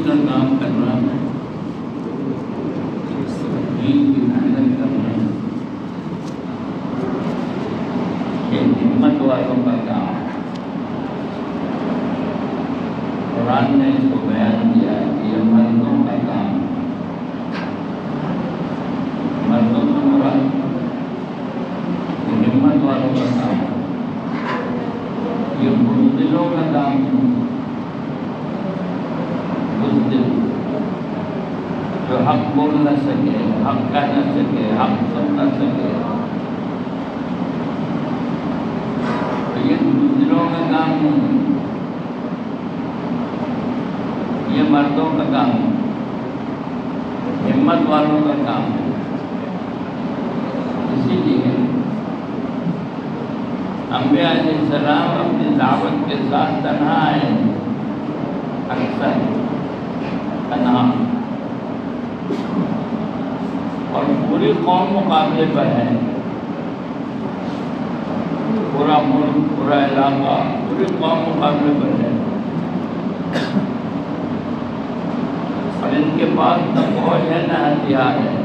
کا کام کرنا ہے، دین کی محنت کرنا ہے، یہ ہمت والوں کا کام ہے۔ قرآن نے اس کو بیان کیا ہے کہ یہ مردوں کا کام ہے۔ مردوں سے مراد یہ ہمت والوں کا کام ہے، یہ بزدلوں کا کام نہیں۔ بزدل جو حق بول نہ سکے، حق کہہ نہ سکے، حق سن نہ سکے، تو یہ بزدلوں کا کام نہیں، یہ مردوں کا کام ہے، ہمت والوں کا کام ہے۔ اسی لیے انبیاء علیہ السلام اپنی دعوت کے ساتھ تنہا آئے، اکثر تنہا، اور پوری قوم مقابلے پر ہے، پورا ملک، پورا علاقہ، پوری قوم مقابلے پر ہے، اور ان کے پاس نہ فوج ہے نہ ہتھیار ہے،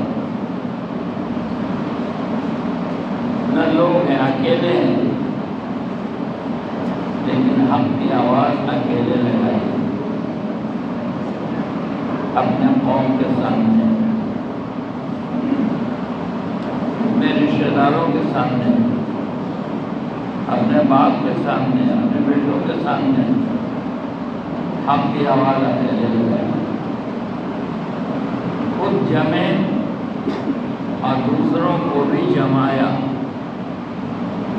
نہ لوگ ہیں، اکیلے ہیں، لیکن حق کی آواز اکیلے لگائی اپنے قوم کے سامنے، اپنے رشتہ داروں کے سامنے، اپنے باپ کے سامنے، اپنے بیٹوں کے سامنے حق کی آواز اکیلے لگائی، خود جمے اور دوسروں کو بھی جمایا،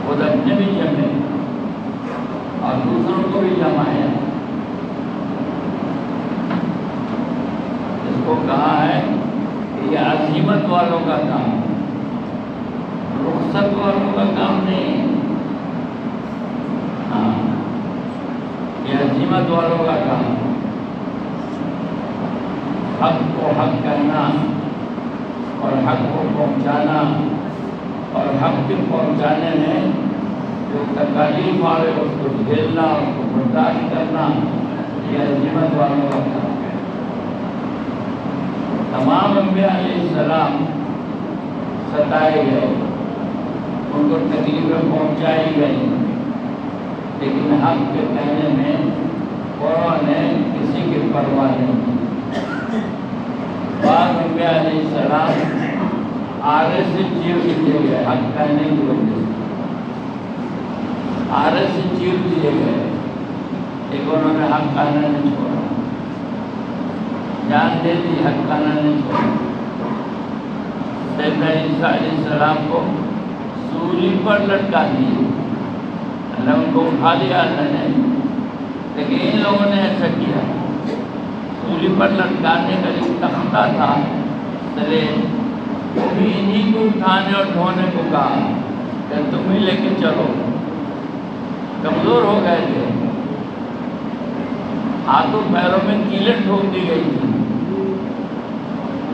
خود اپنے بھی جمے اور دوسروں کو بھی جمایا۔ اس کو کہا ہے کہ یہ عزیمت والوں کا کام ہے، رخصت والوں کا کام نہیں، ہاں یہ عزیمت والوں کا کام ہے۔ حق کو حق کہنا اور حق کو پہنچانا، اور حق کے پہنچانے میں جو تکالیف آ رہے اس کو جھیلنا، اس کو برداشت کرنا، یہ عزیمت والوں کا کام ہے۔ تمام انبیاء علیہ السلام ستائے گئے، ان کو تکلیفیں پہنچائی گئی، لیکن حق کے کہنے میں انہوں نے کسی کی پرواہ نہیں کی۔ بعض انبیاء علیہ السلام آرے سے چیر دیے گئے حق کہنے کی وجہ سے، آرے سے چیر دیے گئے، لیکن انہوں نے حق کہنا نہیں چھوڑا، جان دے دی، حق کہنا نہیں چھوڑا۔ سیدنا عیسیٰ علیہ السلام کو سولی پر لٹکا دیے، اللہ ان کو اٹھا لیا اللہ نے، لیکن ان لوگوں نے ایسا کیا، سولی پر لٹکانے کا جو تختہ تھا تلے، وہ بھی انہیں کو اٹھانے اور ڈھونے کو کہا کہ تم ہی لے کے چلو، کمزور ہو گئے تھے، ہاتھوں پیروں میں کیلیں ٹھوک دی گئی تھی،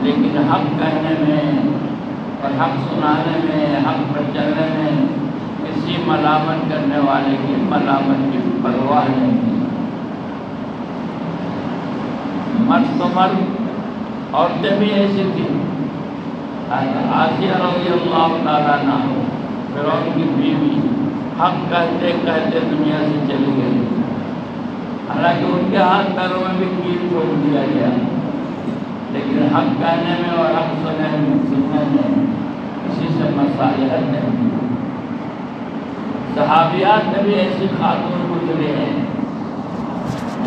لیکن حق کہنے میں اور حق سنانے میں، حق پر چلنے میں کسی ملامت کرنے والے کی ملامت کی پرواہ نہیں کی۔ مرد تو مرد، عورتیں بھی ایسی تھیں، آسیہ رضی اللہ تعالیٰ عنہ فرعون کی بیوی حق کہتے کہتے دنیا سے چلی گئی، حالانکہ ان کے ہاتھ پیروں میں بھی کیل ٹھوک دیا گیا، لیکن حق کہنے میں اور حق سننے میں کسی سے مصالحت نہیں۔ صحابیات میں بھی ایسی خاتون گزرے ہیں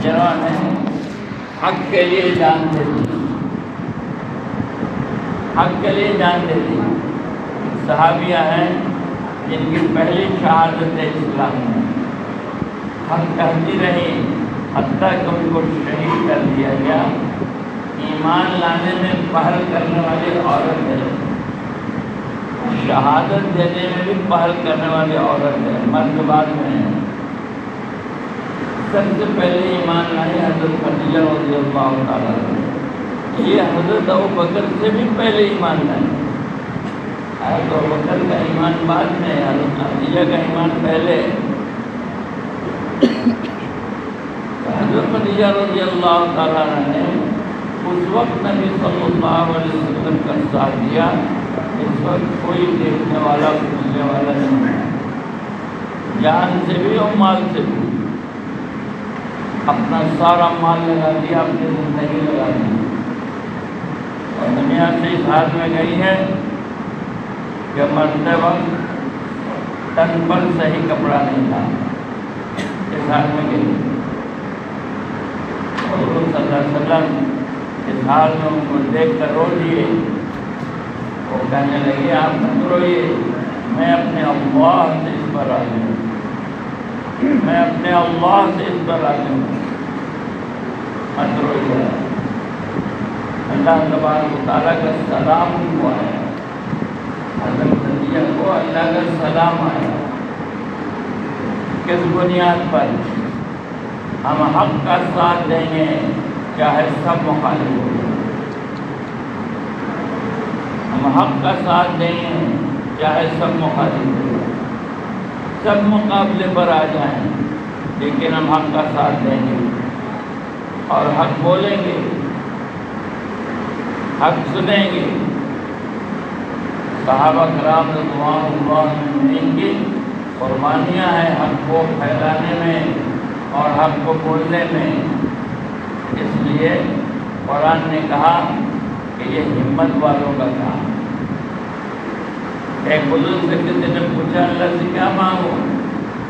جنہوں نے حق کے لیے جان دے دی، حق کے لیے جان دے دی۔ صحابیہ ہیں جن کی پہلی شہادت اسلام میں حق کہتی رہی، حتیٰ کہ ان کو شہید کر دیا گیا۔ ایمان لانے میں پہل کرنے والی عورت ہے، شہادت دینے میں بھی پہل کرنے والی عورت ہے، مرد بعد میں ہے۔ سب سے پہلے ایمان لائی حضرت خدیجہ رضی اللہ تعالیٰ عنہ، یہ حضرت ابوبکر سے بھی پہلے ایمان لائے، حضرت ابوبکر کا ایمان بعد میں، حضرت خدیجہ کا ایمان پہلے۔ حضرت خدیجہ رضی اللہ تعالیٰ عنہ نے اس وقت نبی صلی اللہ علیہ وسلم کا ساتھ دیا، اس وقت کوئی دیکھنے والا سننے والا نہیں ہے، جان سے بھی اور مال سے بھی اپنا سارا مال لگا دیا، اپنی زندگی لگا دی، اور دنیا سے اس حال میں گئی ہے کہ مرتے وقت تن پر صحیح کپڑا نہیں تھا، اس حال میں گئی۔ حضور صلی اللہ علیہ وسلم اس حال میں ان کو دیکھ کر رو دیے، وہ کہنے لگے آپ مت روئیے، میں اپنے اللہ سے اس پر راضی ہوں، میں اپنے اللہ سے اس پر راضی ہوں، مت روئیے۔ اللہ تبارک و تعالیٰ کا سلام ان کو آیا، حضرت خدیجہ کو اللہ کا سلام آیا۔ کس بنیاد پر؟ ہم حق کا ساتھ دیں گے چاہے سب مخالف ہو، ہم حق کا ساتھ دیں گے چاہے سب مخالف ہو، سب مقابلے پر آ جائیں لیکن ہم حق کا ساتھ دیں گے اور حق بولیں گے، حق سنیں گے۔ صحابہ کرام رضوان اللہ عنہم کی قربانیاں ہیں حق کو پھیلانے میں اور حق کو بولنے میں، اس لیے قرآن نے کہا کہ یہ ہمت والوں کا کام۔ ایک بزرگ سے کسی نے پوچھا اللہ سے کیا مانگو؟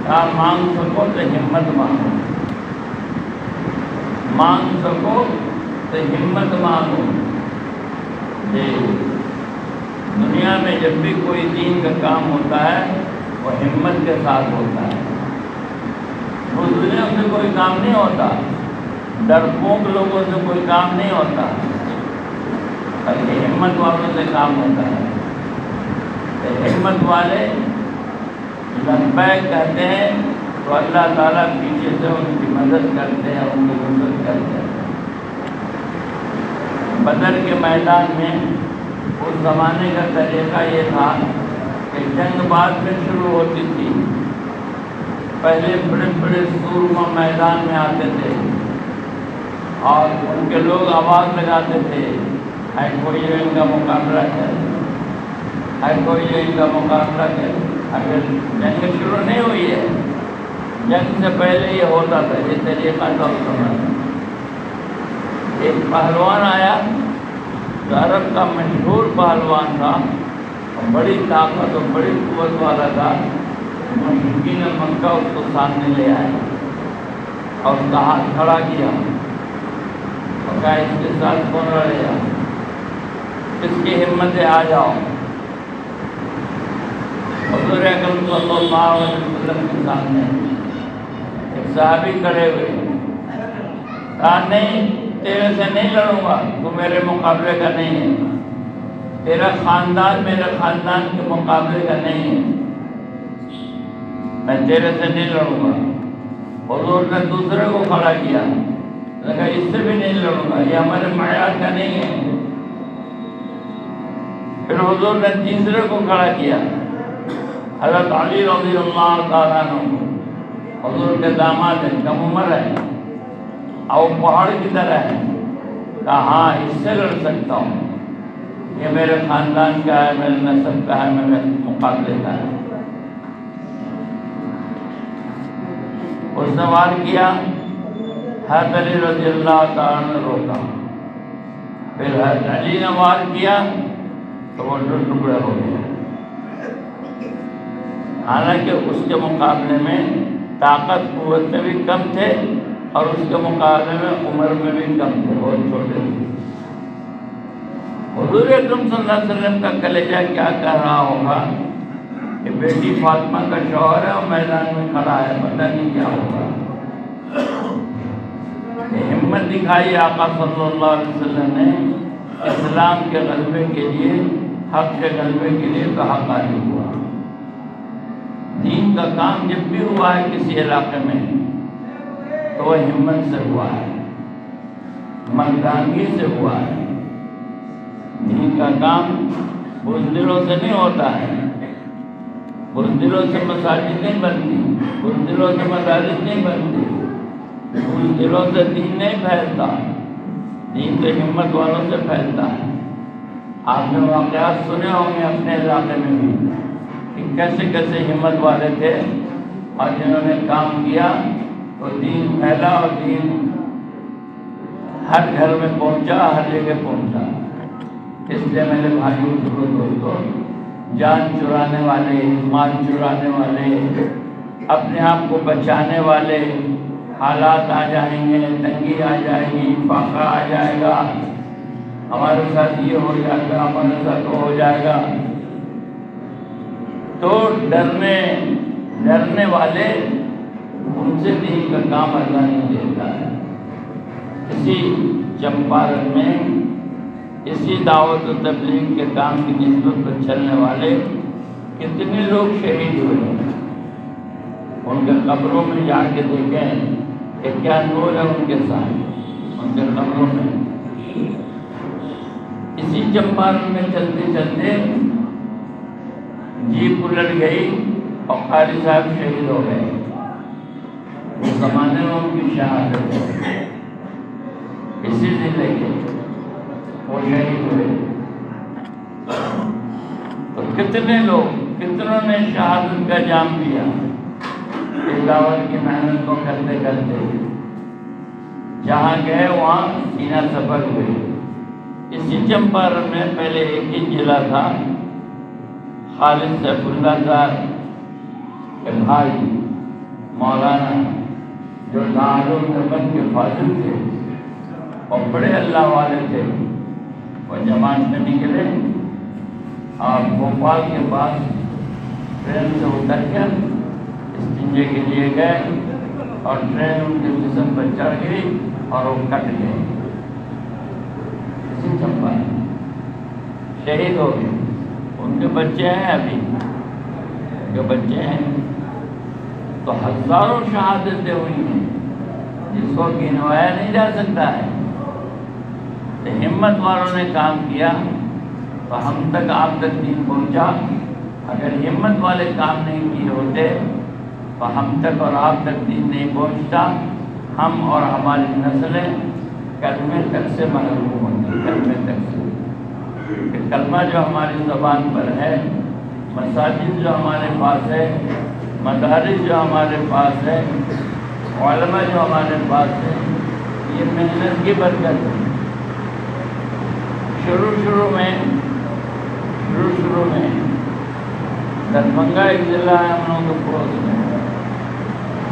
کہا مانگ سکو تو ہمت مانگو، مانگ سکو تو ہمت مانگو۔ دنیا میں جب بھی کوئی دین کا کام ہوتا ہے وہ ہمت کے ساتھ ہوتا ہے، بزدلوں سے کوئی کام نہیں ہوتا، ڈرپوک لوگوں سے کوئی کام نہیں ہوتا، بلکہ ہمت والوں سے کام ہوتا ہے۔ ہمت والے لبیک کہتے ہیں تو اللہ تعالیٰ پیچھے سے ان کی مدد کرتے ہیں، ان کی مدد کرتے ہیں۔ بدر کے میدان میں اس زمانے کا طریقہ یہ تھا کہ جنگ بعد میں شروع ہوتی تھی، پہلے بڑے بڑے سورما میدان میں آتے تھے اور ان کے لوگ آواز لگاتے تھے ہے کوئی جو ان کا مقابلہ کرے، ہے کوئی جو ان کا مقابلہ کرے۔ اگر جنگ شروع نہیں ہوئی ہے، جنگ سے پہلے یہ ہوتا تھا، یہ طریقہ تھا اس زمانے۔ ایک پہلوان آیا جو عرب کا مشہور پہلوان تھا اور بڑی طاقت اور بڑی قوت والا تھا، مشرکین مکہ اس کو سامنے لے آئے اور اس کا ہاتھ کھڑا کیا اور کہا اس کے ساتھ کون لڑے گا، اس کی ہمت ہے آ جاؤ۔ حضور اکرم صلی اللہ علیہ وسلم کے سامنے ایک صحابی کھڑے ہوئے، کہا نہیں تیرے سے نہیں لڑوں گا، تو میرے مقابلے کا نہیں ہے، تیرا خاندان میرے خاندان کے مقابلے کا نہیں ہے، میں تیرے سے نہیں لڑوں گا۔ حضور نے دوسرے کو کھڑا کیا، کہا اس سے بھی نہیں لڑوں گا، یہ ہمارے معیار کا نہیں ہے۔ پھر حضور نے تیسرے کو کھڑا کیا، حضرت علی رضی اللہ تعالیٰ عنہ حضور کے داماد ہیں، کم عمر ہے اور پہاڑ کی طرح ہے، کہا ہاں اس سے لڑ سکتا ہوں، یہ میرے خاندان کا ہے، میرے نسب کا ہے، میرے مقابلے کا ہے۔ اس نے وار کیا، حضرت علی رضی اللہ تعالیٰ نے روکا، پھر حضرت علی نے وار کیا تو وہ دو ٹکڑے ہو گئے۔ حالانکہ اس کے مقابلے میں طاقت قوت میں بھی کم تھے اور اس کے مقابلے میں عمر میں بھی کم تھے، بہت چھوٹے تھے۔ حضور اکرم صلی اللہ علیہ وسلم کا کلیجہ کیا کہہ رہا ہوگا کہ بیٹی فاطمہ کا شوہر ہے اور میدان میں کھڑا ہے، پتہ نہیں کیا ہوگا۔ ہمت دکھائی آقا صلی اللہ علیہ وسلم نے اسلام کے غلبے کے لیے، حق کے غلبے کے لیے، تو حق غالب ہوا۔ دین کا کام جب بھی ہوا ہے کسی علاقے میں تو وہ ہمت سے ہوا ہے، مردانگی سے ہوا ہے۔ دین کا کام بزدلوں سے نہیں ہوتا ہے، بزدلوں سے مساجد نہیں بنتی، بزدلوں سے مدارس نہیں بنتی، بزدلوں سے دین نہیں پھیلتا۔ دین تو ہمت والوں سے پھیلتا ہے۔ آپ نے واقعات سنے ہوں گے اپنے علاقے میں بھی کہ کیسے کیسے ہمت والے تھے اور جنہوں نے کام کیا تو دین پھیلا اور دین ہر گھر میں پہنچا، ہر جگہ پہنچا۔ اس لیے میرے بھائیوں دوستوں، جان چرانے والے، مال چرانے والے، اپنے آپ کو بچانے والے، حالات آ جائیں گے، تنگی آ جائے گی، فاقہ آ جائے گا، ہمارے ساتھ یہ ہو جائے گا، ہمارے ساتھ وہ ہو جائے گا، تو ڈرنے والے ان سے دین کا کام اللہ نہیں دیتا ہے۔ اسی چمپارن میں اسی دعوت و تبلیغ کے کام کی نسبت پر چلنے والے کتنے لوگ شہید ہوئے ہیں۔ ان کے قبروں میں جا کے دیکھیں کہ کیا نور ہے ان کے ساتھ، ان کے قبروں میں۔ اسی چمپارن میں چلتے چلتے جیپ الٹ گئی اور قاری صاحب شہید ہو گئے۔ اس زمانے میں ان کی شہادت ہے، اسی ضلع کے وہ شہید ہوئے۔ تو کتنے لوگ، کتنوں نے شہادت کا جام پیا اس دعوت کی محنت کو کرتے کرتے، جہاں گئے وہاں سینہ سفر ہوئے۔ اسی چمپارن میں پہلے ایک ہی ضلع تھا، خالد سیف اللہ صاحب کے بھائی مولانا جو دارالعلوم کے فاضل تھے اور بڑے اللہ والے تھے، وہ جماعت میں نکلے اور بھوپال کے پاس ٹرین سے اتر کر استنجے کے لیے گئے اور ٹرین ان کے جسم پر چڑھ گئی اور وہ کٹ گئے، اسی چمپارن شہید ہو گئے۔ ان کے بچے ہیں، ابھی ان کے بچے ہیں۔ تو ہزاروں شہادتیں ہوئی ہیں جس کو گنوایا نہیں جا سکتا ہے۔ تو ہمت والوں نے کام کیا تو ہم تک، آپ تک دین پہنچا۔ اگر ہمت والے کام نہیں کیے ہوتے تو ہم تک اور آپ تک دین نہیں پہنچتا، ہم اور ہماری نسلیں کلمے تک سے محروم ہوتی، کلمے تک سے۔ کہ کلمہ جو ہماری زبان پر ہے، مساجد جو ہمارے پاس ہے، مدارس جو ہمارے پاس ہے، علماء جو ہمارے پاس ہے، یہ محنت کی برکت ہے۔ شروع میں دربھنگہ ایک ضلع ہے ہم لوگوں کے پڑوس میں،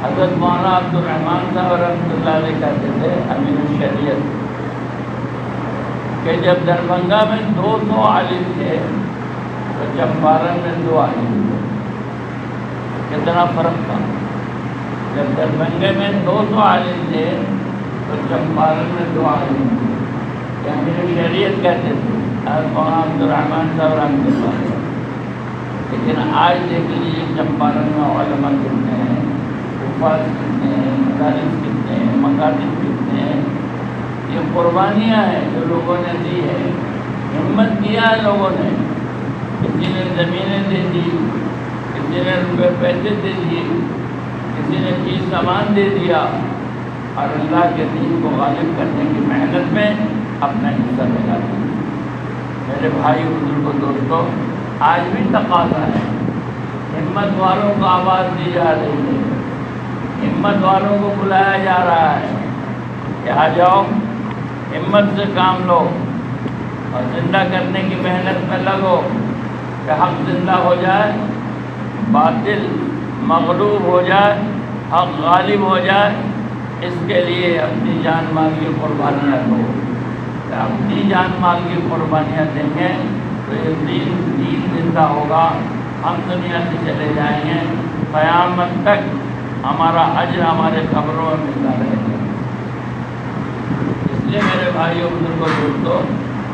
حضرت مولانا عبدالرحمن صاحب رحمۃ اللہ علیہ کہتے تھے، امیر الشریعت، کہ جب دربھنگہ میں 200 عالم تھے تو چمپارن میں 2 عالم تھے۔ کتنا فرق تھا؟ جب دربھنگے میں 200 عالم تھے تو چمپارن میں 2 عالم تھے۔ یہ امیر شریعت کہتے تھے، مولانا عبدالرحمن صاحب رحمۃ اللہ علیہ۔ لیکن آج دیکھ لیجیے چمپارن میں علماء کتنے ہیں، حفاظ کتنے ہیں، مدارس کتنے ہیں، مکاتب کتنے ہیں۔ یہ قربانیاں ہیں جو لوگوں نے دی ہے، ہمت کیا ہے لوگوں نے۔ کسی نے زمینیں دے دی، کسی نے روپے پیسے دے دیے، کسی نے چیز سامان دے دیا، اور اللہ کے دین کو غالب کرنے کی محنت میں اپنا حصہ ملا دیا۔ میرے بھائی بزرگوں دوستوں، آج بھی تقاضا ہے، ہمت والوں کو آواز دی جا رہی ہے، ہمت والوں کو بلایا جا رہا ہے کہ آ جاؤ، ہمت سے کام لو اور زندہ کرنے کی محنت میں لگو کہ حق زندہ ہو جائے، باطل مغلوب ہو جائے، حق غالب ہو جائے۔ اس کے لیے اپنی جان مال کی قربانیاں دو۔ اپنی جان مال کی قربانیاں دیں گے تو یہ دین زندہ ہوگا، ہم دنیا سے چلے جائیں گے، قیامت تک ہمارا اجر ہمارے قبروں میں ملتا رہے گا۔ اس لیے میرے بھائیوں بزرگوں دوستوں،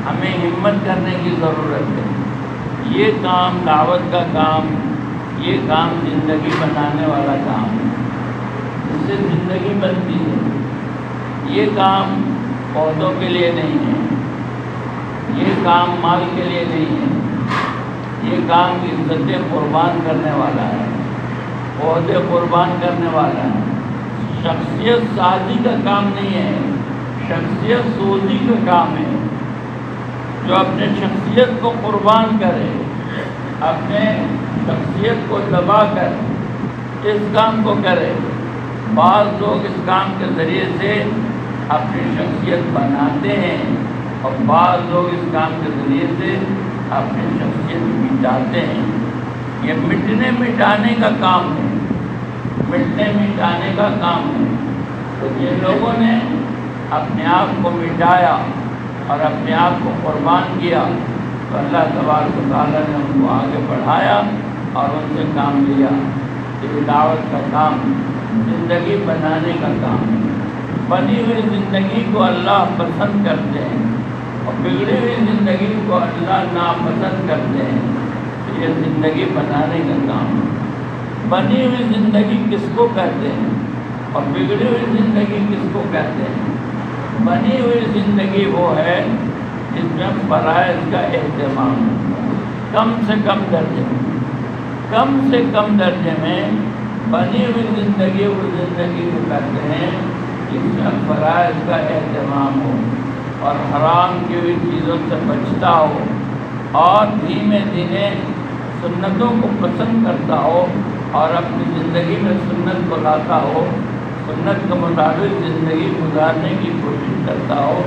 ہمیں ہمت کرنے کی ضرورت ہے۔ یہ کام، دعوت کا کام، یہ کام زندگی بنانے والا کام ہے، اس سے زندگی بنتی ہے۔ یہ کام پودوں کے لیے نہیں ہے، یہ کام مال کے لیے نہیں ہے، یہ کام عزتیں قربان کرنے والا ہے، عہدے قربان کرنے والا ہے، شخصیت سازی کا کام نہیں ہے، شخصیت سوزی کا کام ہے، جو اپنے شخصیت کو قربان کرے، اپنے شخصیت کو دبا کر اس کام کو کرے۔ بعض لوگ اس کام کے ذریعے سے اپنی شخصیت بناتے ہیں، اور بعض لوگ اس کام کے ذریعے سے اپنی شخصیت مٹاتے ہیں۔ یہ مٹنے مٹانے کا کام ہے، مٹنے مٹانے کا کام ہے۔ تو جن لوگوں نے اپنے آپ کو مٹایا اور اپنے آپ کو قربان کیا، تو اللہ تبارک و تعالیٰ نے ان کو آگے بڑھایا اور ان سے کام لیا۔ یہ دعوت کا کام زندگی بنانے کا کام ہے۔ بنی ہوئی زندگی کو اللہ پسند کرتے ہیں، اور بگڑی ہوئی زندگی کو اللہ ناپسند کرتے ہیں۔ تو یہ زندگی بنانے کا کام ہے۔ بنی ہوئی زندگی کس کو کہتے ہیں اور بگڑی ہوئی زندگی کس کو کہتے ہیں؟ بنی ہوئی زندگی وہ ہے جس میں فرائض کا اہتمام کم سے کم درجے میں، کم سے کم درجے میں بنی ہوئی زندگی وہ زندگی کو کہتے ہیں جس میں فرائض کا اہتمام ہو اور حرام کی ہوئی چیزوں سے بچتا ہو، اور دھیمے دھیمے سنتوں کو پسند کرتا ہو اور اپنی زندگی میں سنت کو لاتا ہو، سنت کے مطابق زندگی گزارنے کی کوشش کرتا ہو۔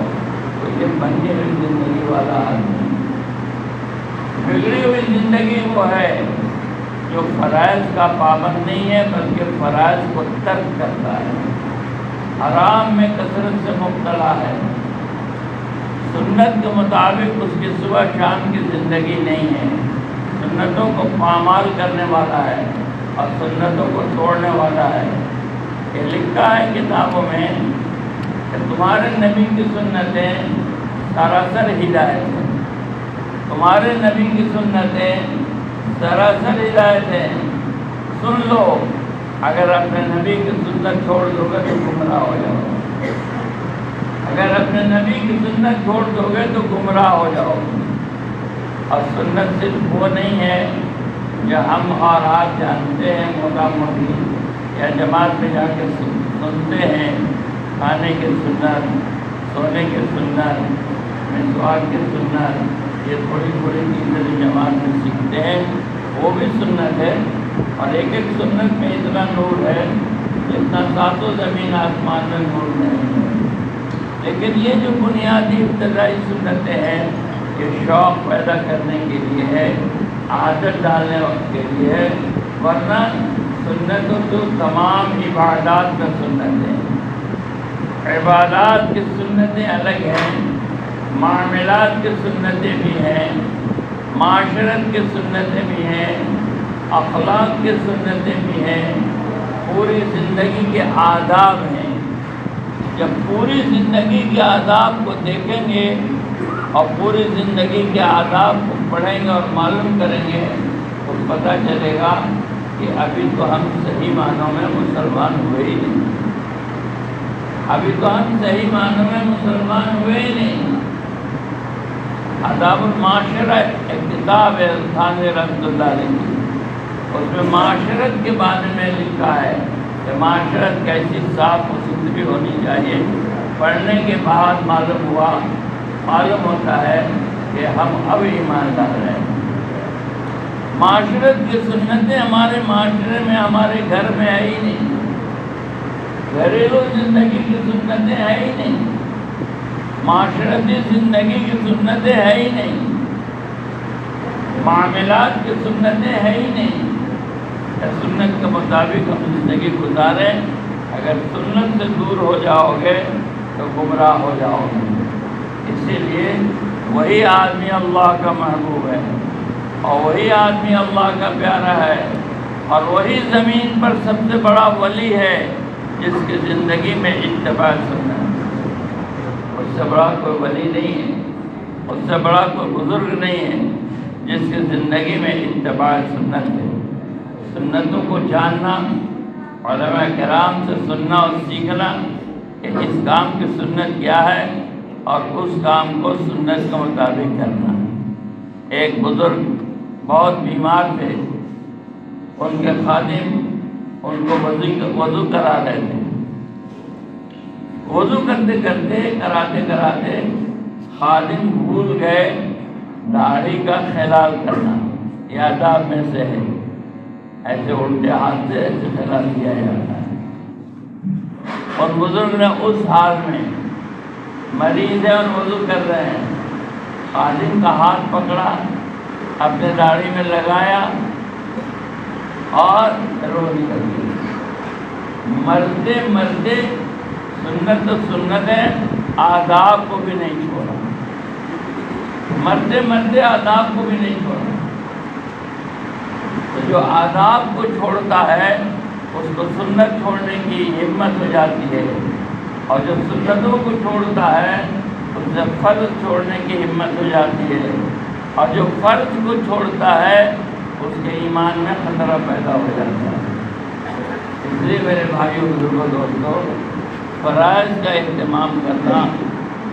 تو یہ بنی ہوئی زندگی والا آدمی۔ بگڑی ہوئی زندگی وہ ہے جو فرائض کا پابند نہیں ہے، بلکہ فرائض کو ترک کرتا ہے، حرام میں کثرت سے مبتلا ہے، سنت کے مطابق اس کی صبح شام کی زندگی نہیں ہے، سنتوں کو پامال کرنے والا ہے اور سنتوں کو توڑنے والا ہے۔ یہ لکھا ہے کتابوں میں کہ تمہارے نبی کی سنتیں سراسر ہدایت ہیں، تمہارے نبی کی سنتیں سراسر ہدایت ہیں، سن لو۔ اگر اپنے نبی کی سنت چھوڑ دو گے تو گمراہ ہو جاؤ گے، اگر اپنے نبی کی سنت چھوڑ دو گے تو گمراہ ہو جاؤ گے۔ اور سنت صرف وہ نہیں ہے جو ہم اور آپ جانتے ہیں موٹا موٹی، یا جماعت میں جا کے سنتے ہیں، کھانے کی سنت، سونے کی سنت، مسواک کی سنت، یہ تھوڑی تھوڑی چیزیں جو جماعت میں سیکھتے ہیں وہ بھی سنت ہے، اور ایک ایک سنت میں اتنا نور ہے جتنا ساتوں زمین آسمان میں نور نہیں ہے۔ لیکن یہ جو بنیادی ابتدائی سنتیں ہیں یہ شوق پیدا کرنے کے لیے ہے، عادت ڈالنے کے لیے ہے، ورنہ سنتوں تو تمام عبادات کا سنت ہے۔ عبادات کی سنتیں الگ ہیں، معاملات کی سنتیں بھی ہیں، معاشرت کی سنتیں بھی ہیں، اخلاق کی سنتیں بھی ہیں، پوری زندگی کے آداب ہیں۔ جب پوری زندگی کے آداب کو دیکھیں گے اور پوری زندگی کے آداب کو پڑھیں گے اور معلوم کریں گے تو پتہ چلے گا کہ ابھی تو ہم صحیح معنوں میں مسلمان ہوئے ہی نہیں، ابھی تو ہم صحیح معنوں میں مسلمان ہوئے ہی نہیں۔ آداب المعاشرہ ایک کتاب ہے تھانوی رحمۃ اللہ علیہ کی، اس میں معاشرت کے بارے میں لکھا ہے کہ معاشرت کیسی صاف و ستھری ہونی چاہیے۔ پڑھنے کے بعد معلوم ہوتا ہے کہ ہم اب ایماندار ہیں۔ معاشرت کی سنتیں ہمارے معاشرے میں، ہمارے گھر میں ہے ہی نہیں، گھریلو زندگی کی سنتیں ہے ہی نہیں، معاشرتی زندگی کی سنتیں ہے ہی نہیں، معاملات کی سنتیں ہے ہی نہیں۔ سنت کے مطابق ہم زندگی گزاریں، اگر سنت سے دور ہو جاؤ گے تو گمراہ ہو جاؤ گے۔ اسی لیے وہی آدمی اللہ کا محبوب ہے، اور وہی آدمی اللہ کا پیارا ہے، اور وہی زمین پر سب سے بڑا ولی ہے جس کی زندگی میں اتباع سنت ہے۔ اس سے بڑا کوئی ولی نہیں ہے، اس سے بڑا کوئی بزرگ نہیں ہے جس کی زندگی میں اتباع سنت ہے۔ سنتوں کو جاننا، علماء کرام سے سننا اور سیکھنا کہ اس کام کی سنت کیا ہے اور اس کام کو سنت کے مطابق کرنا۔ ایک بزرگ بہت بیمار تھے، ان کے خادم ان کو وضو کرا رہے تھے، وضو کرتے کرتے کراتے کراتے خادم بھول گئے داڑھی کا خلال کرنا، یہ آداب میں سے ہے، ایسے الٹے ہاتھ سے ایسے خلال کیا جاتا ہے۔ اور بزرگ نے اس حال میں مریض ہے اور وضو کر رہے ہیں، خادم کا ہاتھ پکڑا، اپنے داڑھی میں لگایا اور رو نکل گئی۔ مرتے مرتے سنت تو سنت ہے، آداب کو بھی نہیں چھوڑا، مرتے مرتے آداب کو بھی نہیں چھوڑا۔ تو جو آداب کو چھوڑتا ہے اس کو سنت چھوڑنے کی ہمت ہو جاتی ہے، اور جو سنتوں کو چھوڑتا ہے اس سے فرض چھوڑنے کی ہمت ہو جاتی ہے، اور جو فرض کو چھوڑتا ہے اس کے ایمان میں خطرہ پیدا ہو جاتا ہے۔ اس لیے میرے بھائیوں بزرگوں دوستوں، فرائض کا اہتمام کرنا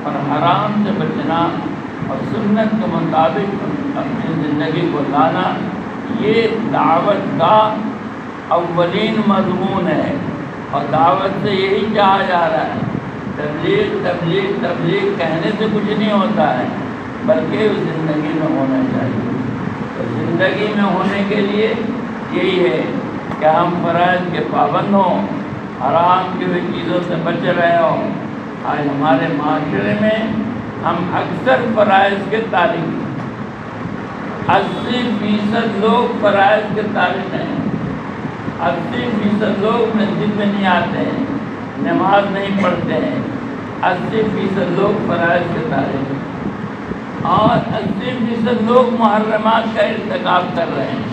اور حرام سے بچنا اور سنت کے مطابق اپنی زندگی کو لانا، یہ دعوت کا اولین مضمون ہے، اور دعوت سے یہی چاہا جا رہا ہے۔ تبلیغ تبلیغ تبلیغ کہنے سے کچھ نہیں ہوتا ہے، بلکہ زندگی میں ہونا چاہیے۔ تو زندگی میں ہونے کے لیے یہی ہے کہ ہم فرائض کے پابند ہوں، حرام کی ہوئی چیزوں سے بچ رہے ہوں۔ آج ہمارے معاشرے میں ہم اکثر فرائض کے تارک ہیں، 80% لوگ فرائض کے تارک ہیں، 80% لوگ مسجد میں نہیں آتے ہیں، نماز نہیں پڑھتے ہیں، 80% لوگ فرائض کے تارک ہیں، اور 80% لوگ محرمات کا ارتکاب کر رہے ہیں۔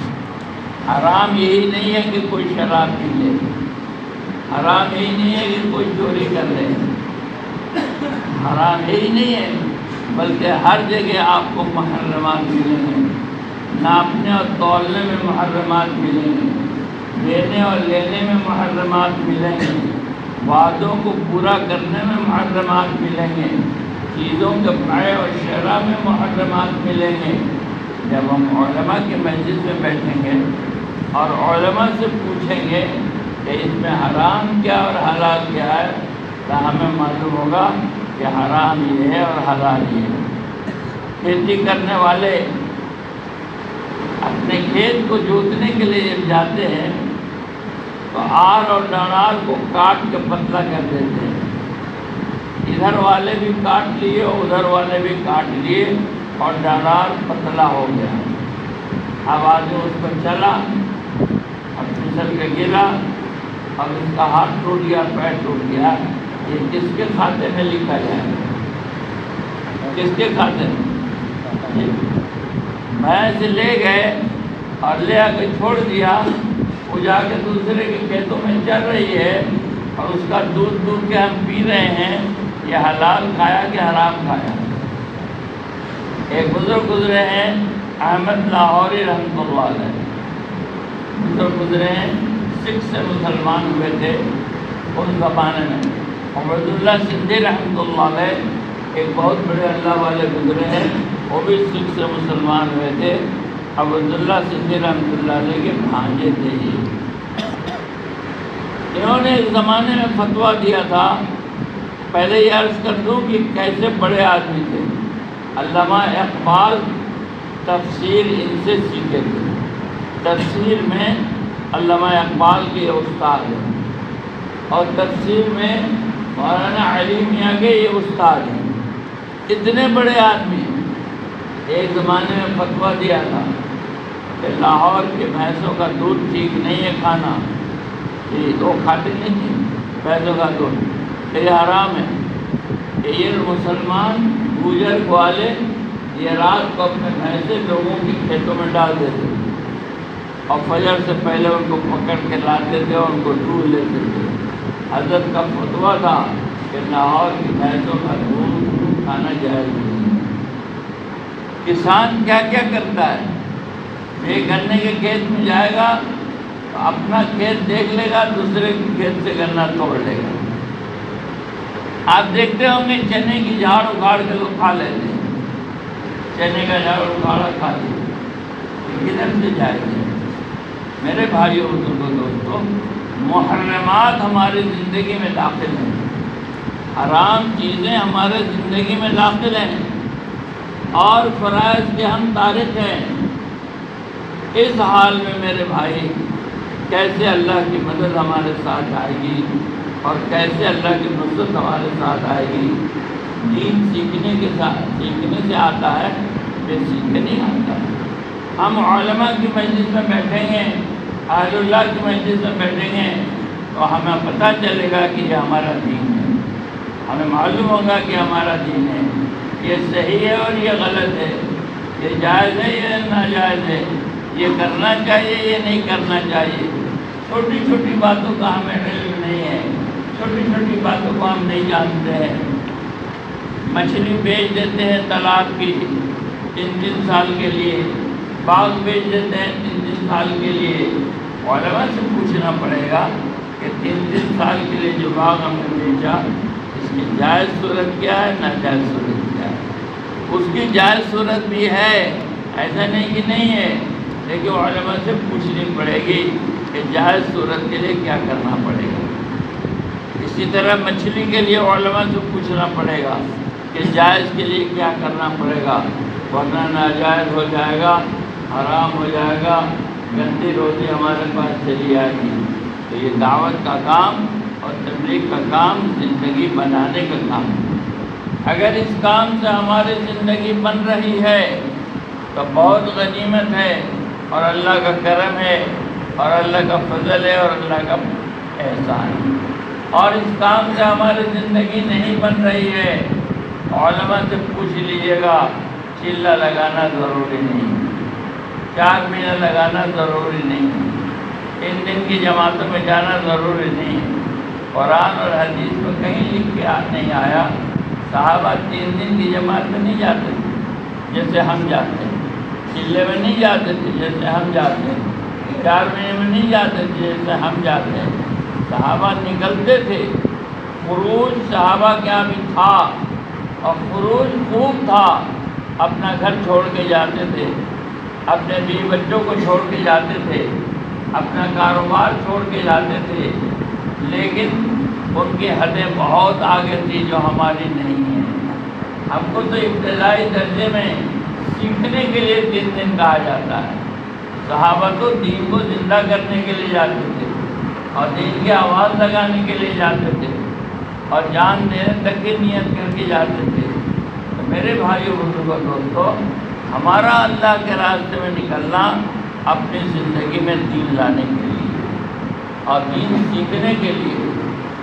حرام یہی نہیں ہے کہ کوئی شراب پی لے، حرام یہی نہیں ہے کہ کوئی چوری کر لے، حرام یہی نہیں ہے، بلکہ ہر جگہ آپ کو محرمات ملیں گے، ناپنے اور تولنے میں محرمات ملیں گے، دینے اور لینے میں محرمات ملیں گے، وعدوں کو پورا کرنے میں محرمات ملیں گے، چیزوں کے بائع اور شرع میں محرمات ملیں گے۔ جب ہم علماء کی مجلس میں بیٹھیں گے اور علماء سے پوچھیں گے کہ اس میں حرام کیا اور حلال کیا ہے، تو ہمیں معلوم ہوگا کہ حرام یہ ہے اور حلال یہ ہے۔ کھیتی کرنے والے اپنے کھیت کو جوتنے کے لیے جب جاتے ہیں تو آر اور ڈنار کو کاٹ کے پتلا کر دیتے ہیں، ادھر والے بھی کاٹ لیے اور ادھر والے بھی کاٹ لیے اور ڈنار پتلا ہو گیا۔ اب آدمی اس پر چلا اور پھسل کے گرا اور اس کا ہاتھ ٹوٹ گیا، پیر ٹوٹ گیا، یہ کس کے کھاتے میں لکھا جائے؟ کس کے کھاتے میں؟ بھینس لے گئے اور لے آ کے چھوڑ دیا، وہ جا کے دوسرے کے کھیتوں میں چل رہی ہے اور اس کا دودھ دودھ کے ہم پی رہے ہیں، یہ حلال کھایا کہ حرام کھایا؟ ایک بزرگ گزرے ہیں احمد لاہوری رحمۃ اللہ علیہ، بزرگ گزرے ہیں، سکھ سے مسلمان ہوئے تھے اس زمانے میں۔ عبداللہ سندھی رحمۃ اللہ علیہ ایک بہت بڑے اللہ والے گزرے ہیں، وہ بھی سکھ سے مسلمان ہوئے تھے۔ عبداللہ سندھی رحمۃ اللہ علیہ کے بھانجے تھے یہ۔ انہوں نے اس زمانے میں فتویٰ دیا تھا، پہلے یہ عرض کر دوں کہ کیسے بڑے آدمی تھے۔ علامہ اقبال تفسیر ان سے سیکھے تھے، تفسیر میں علامہ اقبال کے استاد ہیں، اور تفسیر میں مولانا علی میاں کے یہ استاد ہیں۔ اتنے بڑے آدمی ایک زمانے میں فتویٰ دیا تھا کہ لاہور کے بھینسوں کا دودھ ٹھیک نہیں ہے کھانا، یہ وہ کھاتے نہیں تھے بھینسوں کا دودھ، کہ یہ حرام ہے، کہ یہ مسلمان گوجر والے یہ رات کو اپنے بھینسے لوگوں کے کھیتوں میں ڈال دیتے تھے اور فجر سے پہلے ان کو پکڑ کے لاتے تھے اور ان کو دودھ لیتے تھے۔ حضرت کا فتویٰ تھا کہ لاہور کی بھینسوں کا دودھ کھانا جائز نہیں۔ کسان کیا کیا کرتا ہے، ایک گنے کے کھیت میں جائے گا تو اپنا کھیت دیکھ لے گا، دوسرے کے کھیت سے گنا توڑ لے گا۔ آپ دیکھتے ہوں گے چنے کی جھاڑ اکھاڑ کے لوگ کھا لیتے ہیں، چنے کا جھاڑ اکھاڑا کھا لیتے، کدھر سے جائے گا؟ میرے بھائیوں بزرگوں دوستوں، محرمات ہماری زندگی میں داخل ہیں، حرام چیزیں ہمارے زندگی میں داخل ہیں اور فرائض کے ہم تارک ہیں۔ اس حال میں میرے بھائی کیسے اللہ کی مدد ہمارے ساتھ آئے گی اور کیسے اللہ کی نصرت ہمارے ساتھ آئے گی؟ دین سیکھنے سے آتا ہے، یہ سیکھنے نہیں آتا۔ ہم علماء کی مجلس میں بیٹھیں گے، اہل اللہ کی مجلس میں بیٹھیں گے تو ہمیں پتہ چلے گا کہ یہ ہمارا دین ہے، ہمیں معلوم ہوگا کہ ہمارا دین ہے، یہ صحیح ہے اور یہ غلط ہے، یہ جائز ہے یہ ناجائز ہے، یہ کرنا چاہیے یہ نہیں کرنا چاہیے۔ چھوٹی چھوٹی باتوں کا ہمیں علم نہیں ہے، چھوٹی چھوٹی باتوں کو ہم نہیں جانتے ہیں۔ مچھلی بیچ دیتے ہیں تالاب کی 3 سال کے لیے، باغ بیچ دیتے ہیں 3 سال کے لیے۔ علماء سے پوچھنا پڑے گا کہ 3 سال کے لیے جو باغ ہم نے بیچا اس کی جائز صورت کیا ہے، ناجائز صورت کیا ہے؟ اس کی جائز صورت بھی ہے، ایسا نہیں کہ نہیں ہے، لیکن علماء سے پوچھنی پڑے گی کہ جائز صورت کے لیے کیا کرنا پڑے گا۔ اسی طرح مچھلی کے لیے علماء سے پوچھنا پڑے گا کہ جائز کے لیے کیا کرنا پڑے گا، ورنہ ناجائز ہو جائے گا، حرام ہو جائے گا، گندی روزی ہمارے پاس چلی آئے گی۔ تو یہ دعوت کا کام اور تبلیغ کا کام زندگی بنانے کا کام ہے۔ اگر اس کام سے ہماری زندگی بن رہی ہے تو بہت غنیمت ہے اور اللہ کا کرم ہے اور اللہ کا فضل ہے اور اللہ کا احسان ہے۔ اور اس کام سے ہماری زندگی نہیں بن رہی ہے، علماء سے پوچھ لیجیے گا، چلہ لگانا ضروری نہیں، 4 مہینہ لگانا ضروری نہیں، 3 دن کی جماعتوں میں جانا ضروری نہیں۔ قرآن اور حدیث میں کہیں لکھ کے نہیں آیا صحابہ 3 دن کی جماعت میں نہیں جاتے تھے جیسے ہم جاتے ہیں، چلے میں نہیں جاتے تھے جیسے ہم جاتے ہیں، 4 مہینے میں نہیں جاتے تھے جیسے ہم جاتے ہیں۔ صحابہ نکلتے تھے، خروج صحابہ کے یہاں بھی تھا اور خروج خوب تھا، اپنا گھر چھوڑ کے جاتے تھے، اپنے بیوی بچوں کو چھوڑ کے جاتے تھے، اپنا کاروبار چھوڑ کے جاتے تھے، لیکن ان کی حدیں بہت آگے تھی جو ہماری نہیں ہیں۔ ہم کو تو ابتدائی درجے میں سیکھنے کے لیے 3 دن کہا جاتا ہے، صحابہ تو دین کو زندہ کرنے کے لیے جاتے تھے اور دین کی آواز لگانے کے لیے جاتے تھے اور جان دینے تک کی نیت کر کے جاتے تھے۔ تو میرے بھائیو بزرگوں دوستو، ہمارا اللہ کے راستے میں نکلنا اپنی زندگی میں دین لانے کے لیے اور دین سیکھنے کے لیے۔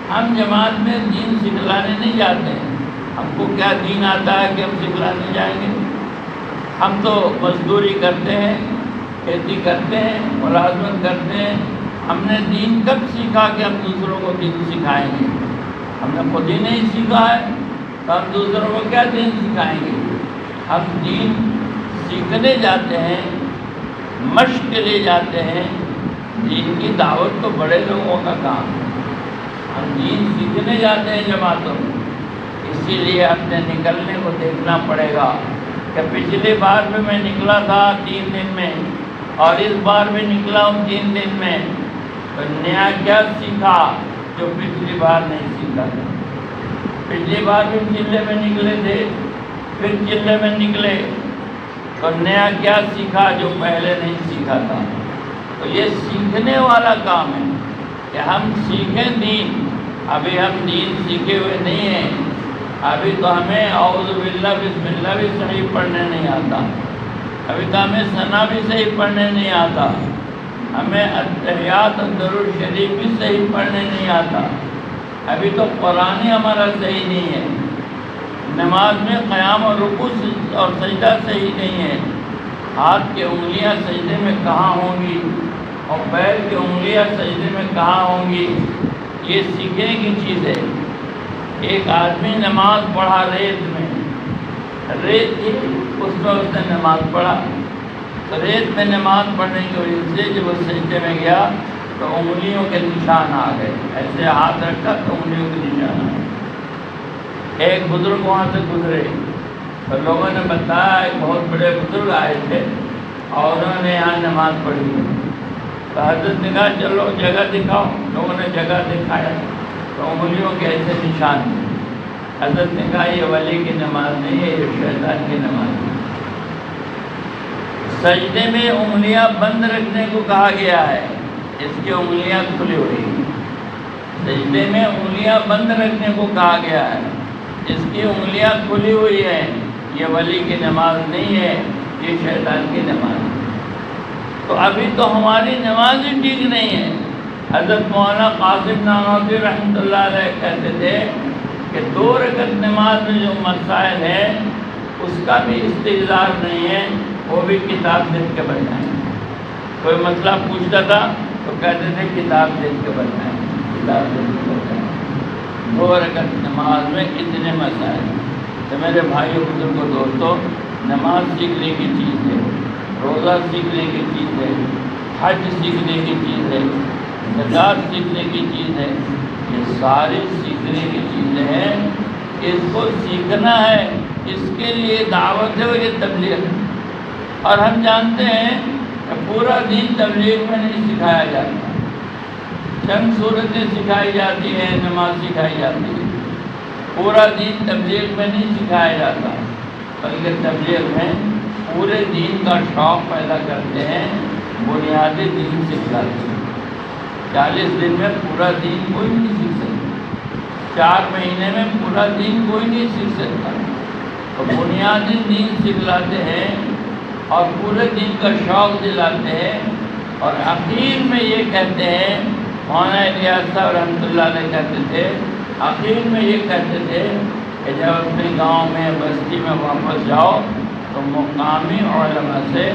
ہم جماعت میں دین سکھلانے نہیں جاتے ہیں، ہم کو کیا دین آتا ہے کہ ہم سکھلانے جائیں گے؟ ہم تو مزدوری کرتے ہیں، کھیتی کرتے ہیں، ملازمت کرتے ہیں۔ ہم نے دین کب سیکھا کہ ہم دوسروں کو دین سکھائیں گے؟ ہم نے خود ہی نہیں سیکھا ہے تو ہم دوسروں کو کیا دین سکھائیں گے؟ ہم دین سیکھنے جاتے ہیں، مشق کے لیے جاتے ہیں۔ دین کی دعوت تو بڑے لوگوں کا کام ہے، ہم دین سیکھنے جاتے ہیں جماعتوں میں۔ اسی لیے اپنے نکلنے کو دیکھنا پڑے گا کہ پچھلی بار بھی میں نکلا تھا 3 دن میں اور اس بار بھی نکلا ہوں 3 دن میں، تو نیا کیا سیکھا جو پچھلی بار نہیں سیکھا تھا؟ پچھلی بار بھی چلے میں نکلے تھے، پھر چلے میں نکلے، تو نیا کیا سیکھا جو پہلے نہیں سیکھا تھا؟ تو یہ سیکھنے والا کام ہے کہ ہم سیکھیں دین۔ ابھی ہم دین سیکھے ہوئے نہیں ہیں، ابھی تو ہمیں اعوذ باللہ بسم اللہ بھی صحیح پڑھنے نہیں آتا، ابھی تو ہمیں ثنا بھی صحیح پڑھنے نہیں آتا، ہمیں التحیات اور درود شریف بھی صحیح پڑھنے نہیں آتا، ابھی تو قرآن ہمارا صحیح نہیں ہے، نماز میں قیام اور رکوع اور سجدہ صحیح نہیں ہے، ہاتھ کی انگلیاں سجدے میں کہاں ہوں گی اور پیر کی انگلیاں سجدے میں کہاں ہوں گی، یہ سیکھنے کی چیز ہے۔ ایک آدمی نماز پڑھا ریت میں، ریت تھی اس میں اس نے نماز پڑھا، تو ریت میں نماز پڑھنے کی وجہ سے جب وہ سجدے میں گیا تو انگلیوں کے نشان آ گئے، ایسے ہاتھ رکھا تو انگلیوں کے نشان آ گئے۔ ایک بزرگ وہاں سے گزرے تو لوگوں نے بتایا ایک بہت بڑے بزرگ آئے تھے اور انہوں نے یہاں نماز پڑھی، تو حضرت نے کہا چلو جگہ دکھاؤ، لوگوں نے جگہ دکھایا تو انگلیوں کے ایسے نشان تھے۔ حضرت نے کہا یہ ولی کی نماز نہیں ہے، یہ شیطان کی نماز ہے۔ سجدے میں انگلیاں بند رکھنے کو کہا گیا ہے، اس کی انگلیاں کھلی ہوئی ہیں۔ سجدے میں انگلیاں بند رکھنے کو کہا گیا ہے، اس کی انگلیاں کھلی ہوئی ہیں، یہ ولی کی نماز نہیں ہے، یہ شیطان کی نماز ہے۔ تو ابھی تو ہماری نماز ہی ٹھیک نہیں ہے۔ حضرت مولانا قاسم نانوتوی رحمۃ اللہ علیہ کہتے تھے کہ 2 رکعت نماز میں جو مسائل ہیں اس کا بھی استحضار نہیں ہے، وہ بھی کتاب دیکھ کے بتائیں۔ کوئی مسئلہ پوچھتا تھا تو کہتے تھے کتاب دیکھ کے بتائیں، کتاب دیکھ کے بتائیں۔ 2 رکعت نماز میں اتنے مسائل۔ تو میرے بھائیو بزرگوں دوستو، نماز سیکھنے کی چیز ہے، روزہ سیکھنے کی چیز ہے، حج سیکھنے کی چیز ہے، زکوٰۃ سیکھنے کی چیز ہے، یہ ساری سیکھنے کی چیزیں ہیں۔ اس کو سیکھنا ہے، اس کے لیے دعوت ہے، یہ تبلیغ ہے۔ اور ہم جانتے ہیں کہ پورا دین تبلیغ میں نہیں سکھایا جاتا، چند صورتیں سکھائی جاتی ہیں، نماز سکھائی جاتی ہے، پورا دین تبلیغ میں نہیں سکھایا جاتا، بلکہ تبلیغ میں پورے دین کا شوق پیدا کرتے ہیں، بنیادی دین سکھلاتے ہیں۔ 40 دن میں پورا دین کوئی نہیں سیکھ سکتا، 4 مہینے میں پورا دین کوئی نہیں سیکھ سکتا، تو بنیادی دین سکھلاتے ہیں اور پورے دین کا شوق دلاتے ہیں۔ اور آخر میں یہ کہتے ہیں، مولانا الیاس صاحب رحمۃ اللہ علیہ کہتے تھے، آخر میں یہ کہتے تھے کہ جب اپنے گاؤں میں بستی میں واپس جاؤ تو مقامی علماء سے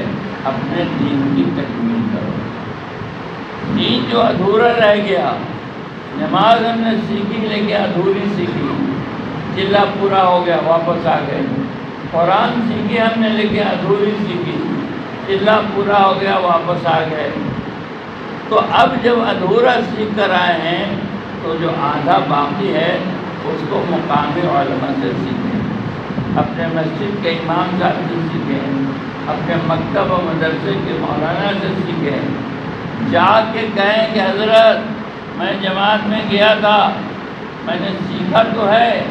اپنے دین کی تکمیل کرو۔ دین جو ادھورا رہ گیا، نماز ہم نے سیکھی لیکن ادھوری سیکھی، چلا پورا ہو گیا واپس آ گئے۔ قرآن سیکھی ہم نے لیکن ادھوری سیکھی، چلا پورا ہو گیا واپس آ گئے۔ تو اب جب ادھورا سیکھ کر آئے ہیں تو جو آدھا باقی ہے اس کو مقامی علماء سے سیکھیں، اپنے مسجد کے امام صاحب سے سیکھیں، اپنے مکتب و مدرسے کے مولانا سے سیکھیں، جا کے کہیں کہ حضرت میں جماعت میں گیا تھا، میں نے سیکھا تو ہے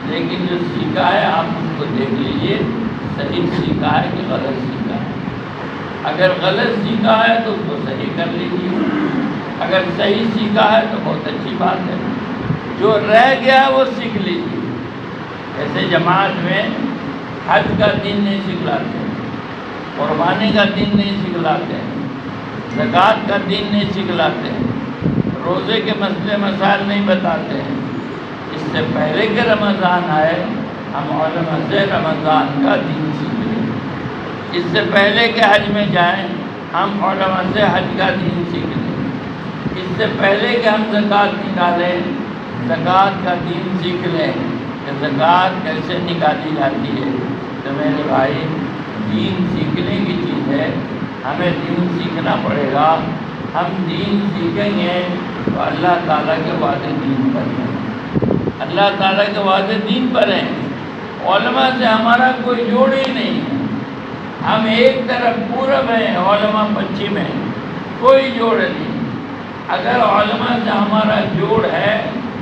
لیکن جو سیکھا ہے آپ اس کو دیکھ لیجئے، صحیح سیکھا ہے کہ غلط سیکھا ہے۔ اگر غلط سیکھا ہے تو اس کو صحیح کر لیجیے، اگر صحیح سیکھا ہے تو بہت اچھی بات ہے، جو رہ گیا وہ سیکھ لیجیے۔ ایسے جماعت میں حج کا دین نہیں سکھلاتے، قربانی کا دین نہیں سکھلاتے، زکوٰۃ کا دین نہیں سکھلاتے، روزے کے مسئلے مسائل نہیں بتاتے ہیں۔ اس سے پہلے کہ رمضان آئے ہم علماء سے رمضان کا دین سیکھیں، اس سے پہلے کہ حج میں جائیں ہم علماء سے حج کا دین سیکھ لیں، اس سے پہلے کہ ہم زکوٰۃ نکالیں زکوٰۃ کا دین سیکھ لیں کہ زکوٰۃ کیسے نکالی جاتی ہے۔ تو میرے بھائی، دین سیکھنے کی چیز ہے، ہمیں دین سیکھنا پڑے گا۔ ہم دین سیکھیں گے تو اللہ تعالیٰ کے وعدے دین پر ہیں، اللہ تعالیٰ کے وعدے دین پر ہیں۔ علماء سے ہمارا کوئی جوڑ ہی نہیں ہے، ہم ایک طرف پورب ہیں، علماء پچھم ہیں، کوئی جوڑ نہیں۔ اگر علماء سے ہمارا جوڑ ہے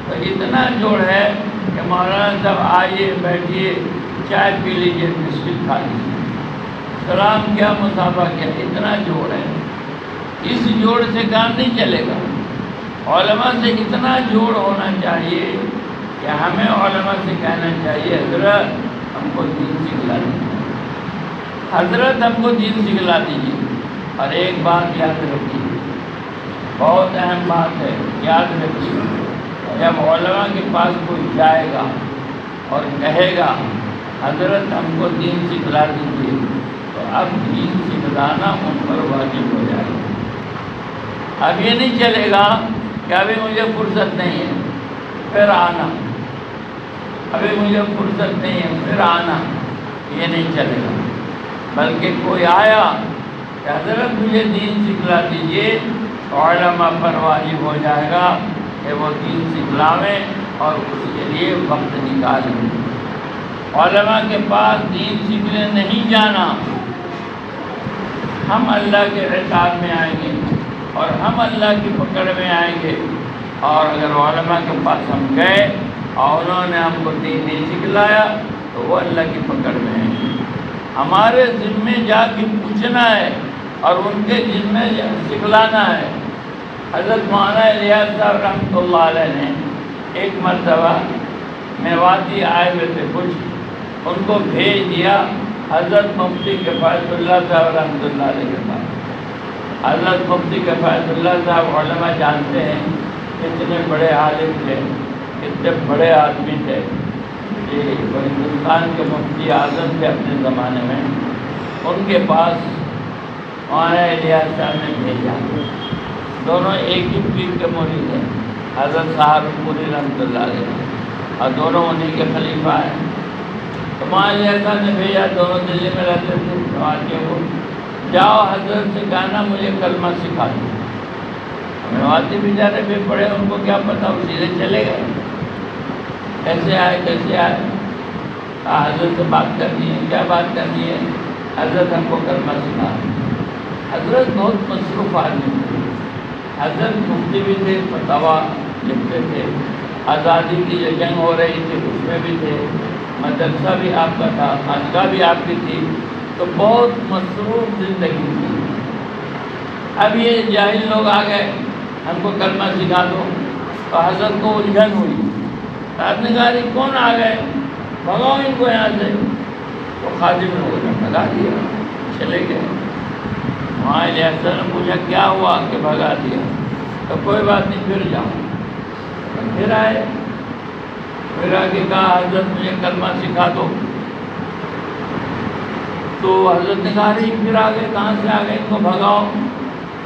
تو اتنا جوڑ ہے کہ مولانا صاحب آئیے بیٹھیے چائے پی لیجیے بسکٹ کھا لیجیے، سلام کیا مصافحہ کیا، اتنا جوڑ ہے۔ اس جوڑ سے کام نہیں چلے گا، علماء سے اتنا جوڑ ہونا چاہیے کہ ہمیں علماء سے کہنا چاہیے حضرت ہم کو دین سکھلا دیجیے، حضرت ہم کو دین سکھلا دیجیے۔ اور ایک بات یاد رکھیے، بہت اہم بات ہے، یاد رکھیے، جب علماء کے پاس کوئی جائے گا اور کہے گا حضرت ہم کو دین سکھلا دیجیے، تو اب دین سکھلانا ان پر واجب ہو جائے گا۔ اب یہ نہیں چلے گا کہ ابھی مجھے فرصت نہیں ہے پھر آنا، ابھی مجھے فرصت نہیں ہے پھر آنا، یہ نہیں چلے گا۔ بلکہ کوئی آیا کہ حضرت مجھے دین سکھلا دیجیے، تو علماء پر واجب ہو جائے گا کہ وہ دین سکھلاویں اور اس کے لیے وقت نکالیں۔ علماء کے پاس دین سیکھنے نہیں جانا، ہم اللہ کے عقاب میں آئیں گے اور ہم اللہ کی پکڑ میں آئیں گے۔ اور اگر علماء کے پاس ہم گئے اور انہوں نے ہم کو دین نہیں سکھلایا تو وہ اللہ کی پکڑ میں ہیں۔ ہمارے ذمے جا کے پوچھنا ہے اور ان کے ذمے سکھلانا ہے۔ حضرت مولانا الیاس صاحب رحمۃ اللہ علیہ نے ایک مرتبہ میواتی آئے ہوئے تھے کچھ، ان کو بھیج دیا حضرت مفتی کفایت اللہ صاحب رحمۃ اللہ علیہ کے پاس۔ حضرت مفتی کفایت اللہ صاحب علماء جانتے ہیں کتنے بڑے عالم تھے، کتنے بڑے آدمی تھے، یہ ہندوستان کے مفتی اعظم تھے اپنے زمانے میں۔ ان کے پاس مولانا الیاس صاحب نے بھیجا، دونوں ایک ہی پیر کے مرید ہیں، حضرت سہارنپوری رحمۃ اللہ علیہ، اور دونوں انہیں کے خلیفہ ہیں۔ تو مولانا الیاس صاحب نے بھیجا، دونوں دلی میں رہتے تھے، میواتی کو، جاؤ حضرت سے کہنا مجھے کلمہ سکھا دو۔ میواتی بیچارے بھی پڑھے، ان کو کیا پتہ، وہ سیدھے چلے گئے۔ کیسے آئے کہا حضرت سے بات کرنی ہے۔ کیا بات کرنی ہے؟ حضرت ہم کو کلمہ سکھا۔ حضرت بہت مصروف آدمی تھے، حضرت مفتی بھی تھے، فتاویٰ لکھتے تھے، آزادی کی جو جنگ ہو رہی تھی اس میں بھی تھے، مدرسہ بھی آپ کا تھا، خانقاہ بھی آپ کی تھی، تو بہت مصروف زندگی تھی۔ اب یہ جاہل لوگ آ گئے، ہم کو کلمہ سکھا دو، تو حضرت کو الجھن ہوئی۔ آپ نے کہا کون آ گئے، بھگاؤ ان کو یہاں سے۔ تو خادم لوگوں نے بھگا دیا، چلے گئے۔ وہاں الیاس نے پوچھا کیا ہوا کہ بھگا دیا؟ تو کوئی بات نہیں، پھر جاؤ۔ پھر آئے، پھر آ کے کہا حضرت مجھے کلمہ سکھا دو۔ تو حضرت نے کہا پھر آ گئے، کہاں سے آ گئے، ان کو بھگاؤ۔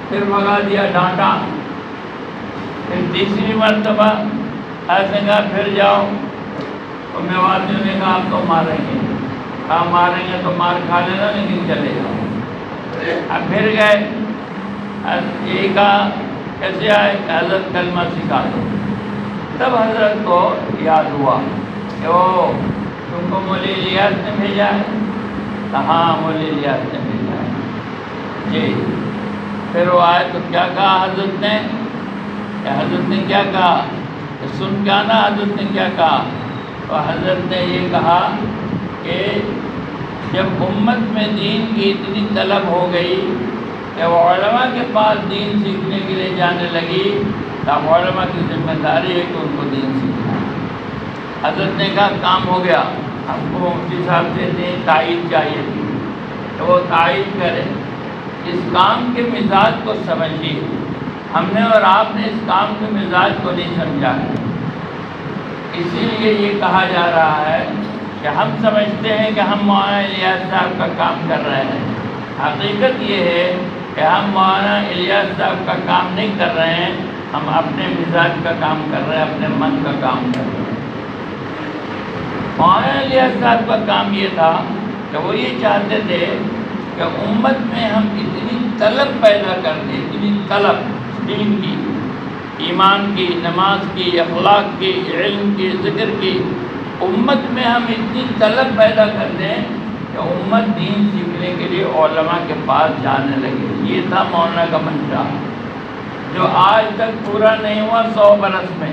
پھر بھگا دیا، ڈانٹا۔ پھر تیسری مرتبہ ایسے کہا پھر جاؤ۔ تو میواتیوں نے کہا آپ تو ماریں گے، کہا ماریں گے تو مار کھا لینا لیکن چلے جاؤ۔ اب پھر گئے، یہی کہا کیسے آئے کہ حضرت کلمہ سکھا دو۔ تب حضرت کو یاد ہوا کہ وہ تم کو مولوی الیاس نے بھیجا ہے؟ کہاں مولوی الیاس نے بھیجا ہے جی۔ پھر وہ آئے تو کیا کہا حضرت نے، کہ حضرت نے کیا کہا، کہ سن کے آنا حضرت نے کیا کہا۔ تو حضرت نے یہ کہا کہ جب امت میں دین کی اتنی طلب ہو گئی کہ وہ علماء کے پاس دین سیکھنے کے لیے جانے لگی، تو علماء کی ذمہ داری ہے کہ ان کو دین سیکھنا۔ حضرت نے کہا کام ہو گیا، ہم کو مفتی صاحب سے دین تائید چاہیے تھی، تو وہ تائید کرے۔ اس کام کے مزاج کو سمجھیے، ہم نے اور آپ نے اس کام کے مزاج کو نہیں سمجھا ہے، اسی لیے یہ کہا جا رہا ہے کہ ہم سمجھتے ہیں کہ ہم مولانا الیاس صاحب کا کام کر رہے ہیں۔ حقیقت یہ ہے کہ ہم مولانا الیاس صاحب کا کام نہیں کر رہے ہیں، ہم اپنے مزاج کا کام کر رہے ہیں، اپنے من کا کام کر رہے ہیں۔ مولانا الیاس صاحب کا کام یہ تھا کہ وہ یہ چاہتے تھے کہ امت میں ہم اتنی طلب پیدا کر دیں، اتنی طلب دین کی، ایمان کی، نماز کی، اخلاق کی، علم کی، ذکر کی، امت میں ہم اتنی طلب پیدا کر دیں کہ امت دین سیکھنے کے لیے علماء کے پاس جانے لگے۔ یہ تھا مولانا کا منشا، جو آج تک پورا نہیں ہوا 100 برس میں۔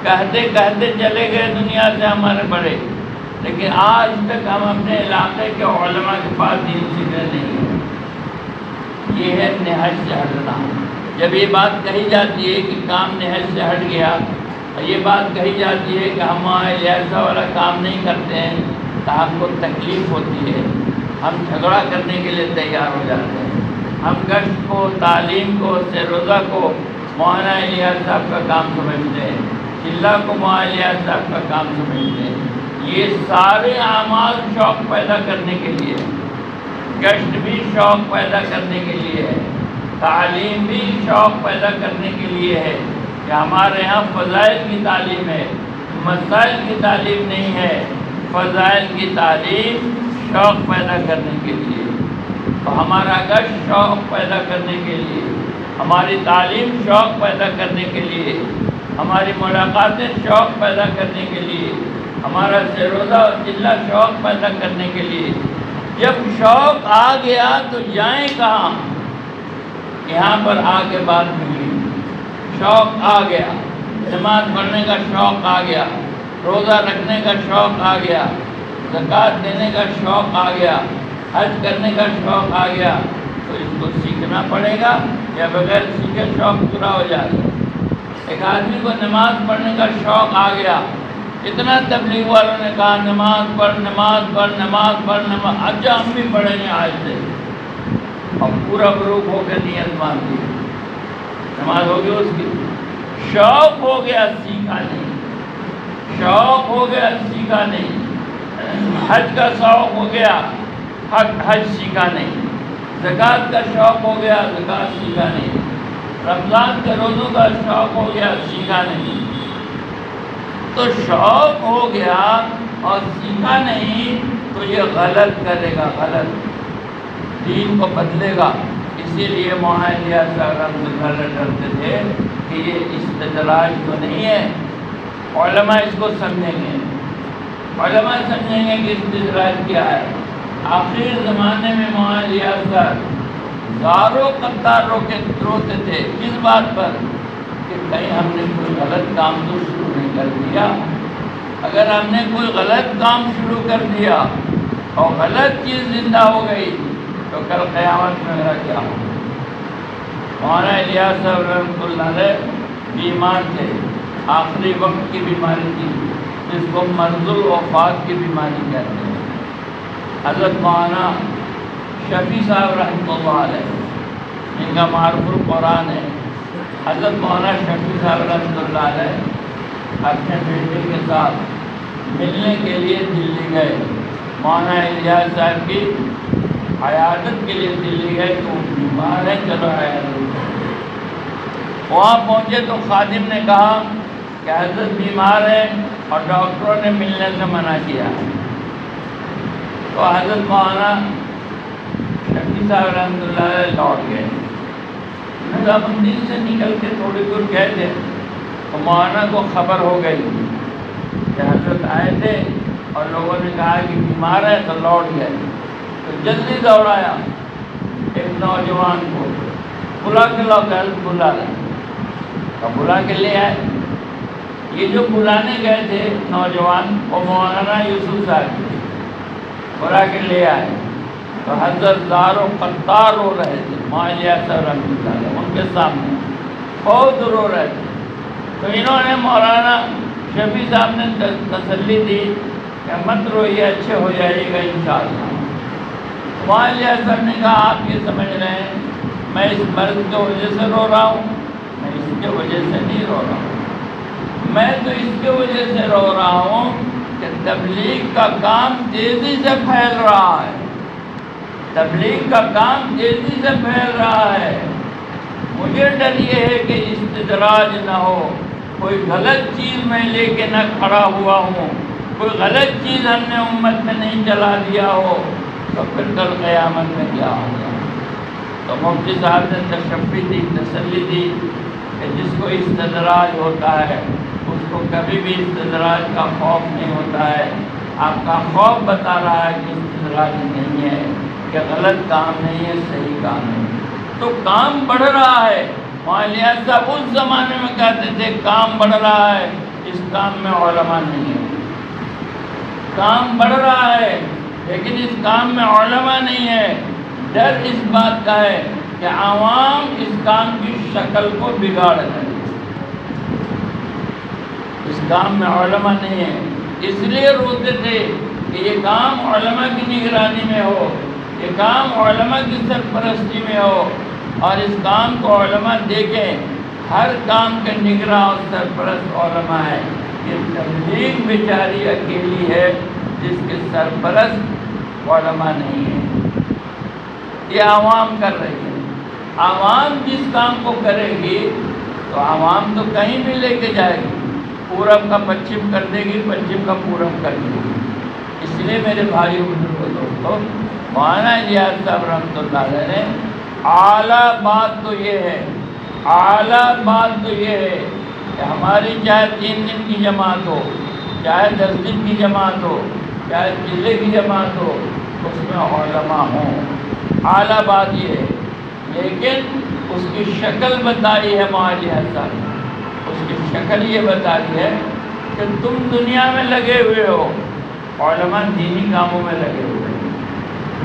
کہتے کہتے چلے گئے دنیا سے ہمارے بڑے، لیکن آج تک ہم اپنے علاقے کے علماء کے پاس دین سیکھنے نہیں گئے۔ یہ ہے نہج سے ہٹنا۔ جب یہ بات کہی جاتی ہے کہ کام نہج سے ہٹ گیا، اور یہ بات کہی جاتی ہے کہ ہم ایسا والا کام نہیں کرتے ہیں، تو ہم کو تکلیف ہوتی ہے، ہم جھگڑا کرنے کے لیے تیار ہو جاتے ہیں۔ ہم گشت کو، تعلیم کو، روزہ کو مولانا الیاس صاحب کا کام سمجھتے ہیں، چلہ کو مولانا الیاس صاحب کا کام سمجھتے ہیں۔ یہ سارے اعمال شوق پیدا کرنے کے لیے، گشت بھی شوق پیدا کرنے کے لیے ہے، تعلیم بھی شوق پیدا کرنے کے لیے ہے کہ ہمارے ہاں فضائل کی تعلیم ہے، مسائل کی تعلیم نہیں ہے، فضائل کی تعلیم شوق پیدا کرنے کے لیے۔ تو ہمارا گشت شوق پیدا کرنے کے لیے، ہماری تعلیم شوق پیدا کرنے کے لیے، ہماری ملاقاتیں شوق پیدا کرنے کے لیے، ہمارا روزہ اور چلہ شوق پیدا کرنے کے لیے۔ جب شوق آ گیا تو جائیں کہاں؟ یہاں پر آ کے بات ملی، شوق آ گیا، نماز پڑھنے کا شوق آ گیا، روزہ رکھنے کا شوق آ گیا، زکوٰۃ دینے کا شوق آ گیا، حج کرنے کا شوق آ گیا، تو اس کو سیکھنا پڑے گا یا بغیر سیکھے شوق پورا ہو جائے گا؟ ایک آدمی کو نماز پڑھنے کا شوق آ گیا، اتنا تبلیغ والوں نے کہا نماز پڑھ نماز پڑھ نماز پڑھ نماز، اچھا ہم بھی پڑھیں گے آج سے، اور پورا گروپ ہو کے نیت مان دی، نماز ہو گئی اس کی، شوق ہو گیا سیکھا نہیں، شوق ہو گیا سیکھا نہیں، حج کا شوق ہو گیا حج سیکھا نہیں، زکوٰۃ کا شوق ہو گیا زکوٰۃ سیکھا نہیں، رمضان کے روزوں کا شوق ہو گیا سیکھا نہیں۔ تو شوق ہو گیا اور سیکھا نہیں تو یہ غلط کرے گا، غلط دین کو بدلے گا۔ اسی لیے معاہدہ رحمۃ اللہ ڈرتے تھے کہ یہ استدراج تو نہیں ہے، علماء اس کو سمجھیں گے، علماء سمجھیں گے کہ استدراج کیا ہے۔ آخر زمانے میں معاہدہ زاروں قطار روتے تھے کس بات پر کہ کہیں ہم نے کوئی غلط کام تو شروع نہیں کر دیا، اگر ہم نے کوئی غلط کام شروع کر دیا اور غلط چیز زندہ ہو گئی تو کل قیامت میں میرا کیا ہو۔ مولانا الیاس صاحب رحمۃ اللہ علیہ بیمار تھے، آخری وقت کی بیماری تھی جس کو مرض الوفات کی بیماری کہتے ہیں۔ حضرت مولانا شفیع صاحب رحمۃ اللہ علیہ جن کا معروف القرآن ہے، حضرت مولانا شفیع صاحب رحمۃ اللہ علیہ اپنے بیٹے کے ساتھ ملنے کے لیے دلی گئے، مولانا الیاس صاحب کی عیادت کے لیے دلی گئے تو بیمار ہے، چلو عیادت۔ وہاں پہنچے تو خادم نے کہا کہ حضرت بیمار ہے اور ڈاکٹروں نے ملنے سے منع کیا۔ تو حضرت مولانا شفیع صاحب رحمۃ اللہ علیہ لوٹ گئے، نظامالدین سے نکل کے تھوڑی دور گئے تھے تو مولانا کو خبر ہو گئی کہ حضرت آئے تھے اور لوگوں نے کہا کہ بیمار ہے تو لوٹ گئے۔ تو جلدی دوڑایا ایک نوجوان کو، بلا کے لاؤ کہ بلا لیں، اور بلا کے لے آئے۔ یہ جو بلانے گئے تھے نوجوان وہ مولانا یوسف صاحب تھے، بلا کے لے آئے تو حضرت زار و قطار رو رہے تھے، معاہدہ صاحب رحمۃ اللہ علیہ ان کے سامنے بہت رو رہے تھے۔ تو انہوں نے مولانا شفیع صاحب نے تسلی دی کہ مت روئیے، اچھے ہو جائے گا انشاءاللہ۔ معاہدہ صاحب نے کہا آپ یہ سمجھ رہے ہیں میں اس مرض کی وجہ سے رو رہا ہوں؟ میں اس کی وجہ سے نہیں رو رہا ہوں، میں تو اس کی وجہ سے رو رہا ہوں کہ تبلیغ کا کام تیزی سے پھیل رہا ہے، تبلیغ کا کام تیزی سے پھیل رہا ہے، مجھے ڈر یہ ہے کہ استدراج نہ ہو، کوئی غلط چیز میں لے کے نہ کھڑا ہوا ہوں، کوئی غلط چیز ہم نے امت میں نہیں چلا دیا ہو تو پھر کل قیامت میں کیا ہوگا۔ تو مفتی صاحب نے تشفی دی، تسلی دی کہ جس کو استدراج ہوتا ہے اس کو کبھی بھی استدراج کا خوف نہیں ہوتا ہے۔ آپ کا خوف بتا رہا ہے کہ استدراج نہیں ہے، کہ غلط کام نہیں ہے، صحیح کام ہے، تو کام بڑھ رہا ہے۔ مولانا صاحب اس زمانے میں کہتے تھے کام بڑھ رہا ہے، اس کام میں علماء نہیں ہے، کام بڑھ رہا ہے لیکن اس کام میں علماء نہیں ہے۔ ڈر اس بات کا ہے کہ عوام اس کام کی شکل کو بگاڑ دیں، اس کام میں علماء نہیں ہے، اس لیے روتے تھے کہ یہ کام علماء کی نگرانی میں ہو، یہ کام علماء کی سرپرستی میں ہو، اور اس کام کو علماء دیکھیں، ہر کام کے نگراں اور سرپرست علماء ہے۔ یہ تبلیغ بیچاری اکیلی ہے جس کے سرپرست علماء نہیں ہے، یہ عوام کر رہی ہے۔ عوام جس کام کو کرے گی تو عوام تو کہیں بھی لے کے جائے گی، پورب کا پچھم کر دے گی، پچھم کا پورب کر دے گی۔ اس لیے میرے بھائیو بزرگوں دوستو، مولانا الیاس صاحب رحمۃ اللہ علیہ نے اعلیٰ بات تو یہ ہے، اعلیٰ بات تو یہ ہے کہ ہماری چاہے 3 دن کی جماعت ہو، چاہے 10 دن کی جماعت ہو، چاہے ضلع کی جماعت ہو، اس میں علماء ہوں، اعلیٰ بات یہ ہے۔ لیکن اس کی شکل بتائی ہے معاہدہ صاحب، اس کی شکل یہ بتا رہی ہے کہ تم دنیا میں لگے ہوئے ہو، علماء دینی کاموں میں لگے ہوئے ہیں،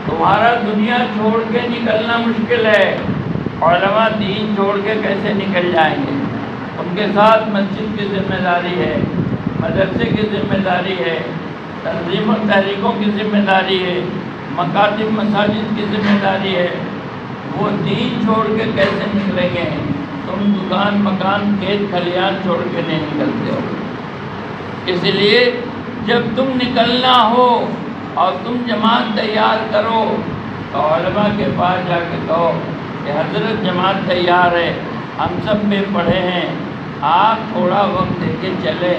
تمہارا دنیا چھوڑ کے نکلنا مشکل ہے، علماء دین چھوڑ کے کیسے نکل جائیں گے؟ ان کے ساتھ مسجد کی ذمہ داری ہے، مدرسے کی ذمہ داری ہے، تنظیم و تحریکوں کی ذمہ داری ہے، مکاتب مساجد کی ذمہ داری ہے۔ وہ دین چھوڑ کے کیسے نکلیں گے؟ تم دکان مکان کھیت کھلیان چھوڑ کے نہیں نکلتے ہو۔ اس لیے جب تم نکلنا ہو اور تم جماعت تیار کرو تو علماء کے پاس جا کے کہو کہ حضرت جماعت تیار ہے، ہم سب بے پڑھے ہیں، آپ تھوڑا وقت دے کے چلیں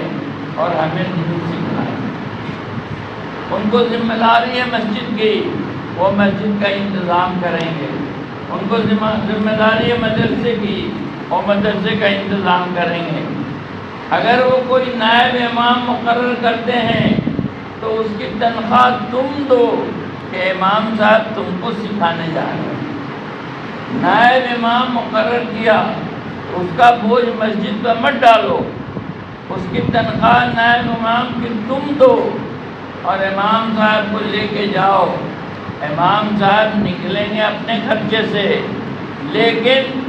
اور ہمیں دین سکھائیں۔ ان کو ذمہ داری ہے مسجد کی، وہ مسجد کا انتظام کریں گے۔ ان کو ذمہ داری ہے مدرسے کی، وہ مدرسے کا انتظام کریں گے۔ اگر وہ کوئی نائب امام مقرر کرتے ہیں تو اس کی تنخواہ تم دو کہ امام صاحب تم کو سکھانے جا رہے ہیں۔ نائب امام مقرر کیا، اس کا بوجھ مسجد پر مت ڈالو، اس کی تنخواہ نائب امام کی تم دو اور امام صاحب کو لے کے جاؤ۔ امام صاحب نکلیں گے اپنے خرچے سے، لیکن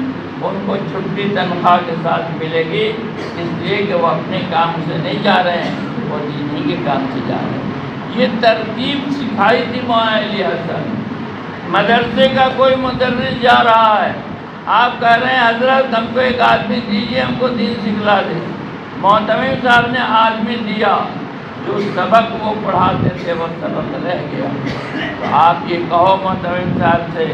ان کو چھٹی تنخواہ کے ساتھ ملے گی، اس لیے کہ وہ اپنے کام سے نہیں جا رہے ہیں، وہ دینی کے کام سے جا رہے ہیں۔ یہ ترتیب سکھائی تھی مولانا علی حسن۔ مدرسے کا کوئی مدرس جا رہا ہے، آپ کہہ رہے ہیں حضرت ہم کو ایک آدمی دیجیے، ہم کو دین سکھلا دے۔ معتمد صاحب نے آدمی دیا، جو سبق وہ پڑھاتے تھے وہ سبق رہ گیا، تو آپ یہ کہو معتمد صاحب سے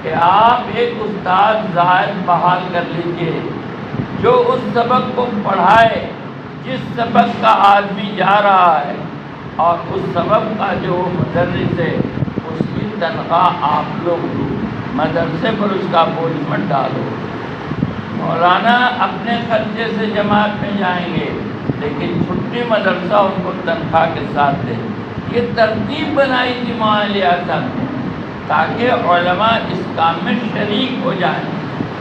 کہ آپ ایک استاد زائد بحال کر لیجئے جو اس سبق کو پڑھائے جس سبق کا آدمی جا رہا ہے، اور اس سبق کا جو مدرس ہے اس کی تنخواہ آپ لوگ دو، مدرسے پر اس کا بوجھ مت ڈالو۔ مولانا اپنے خرچے سے جماعت میں جائیں گے، لیکن چھٹی مدرسہ ان کو تنخواہ کے ساتھ دے۔ یہ ترتیب بنائی تھی مولانا علی حسن نے تاکہ علماء اس کام میں شریک ہو جائیں،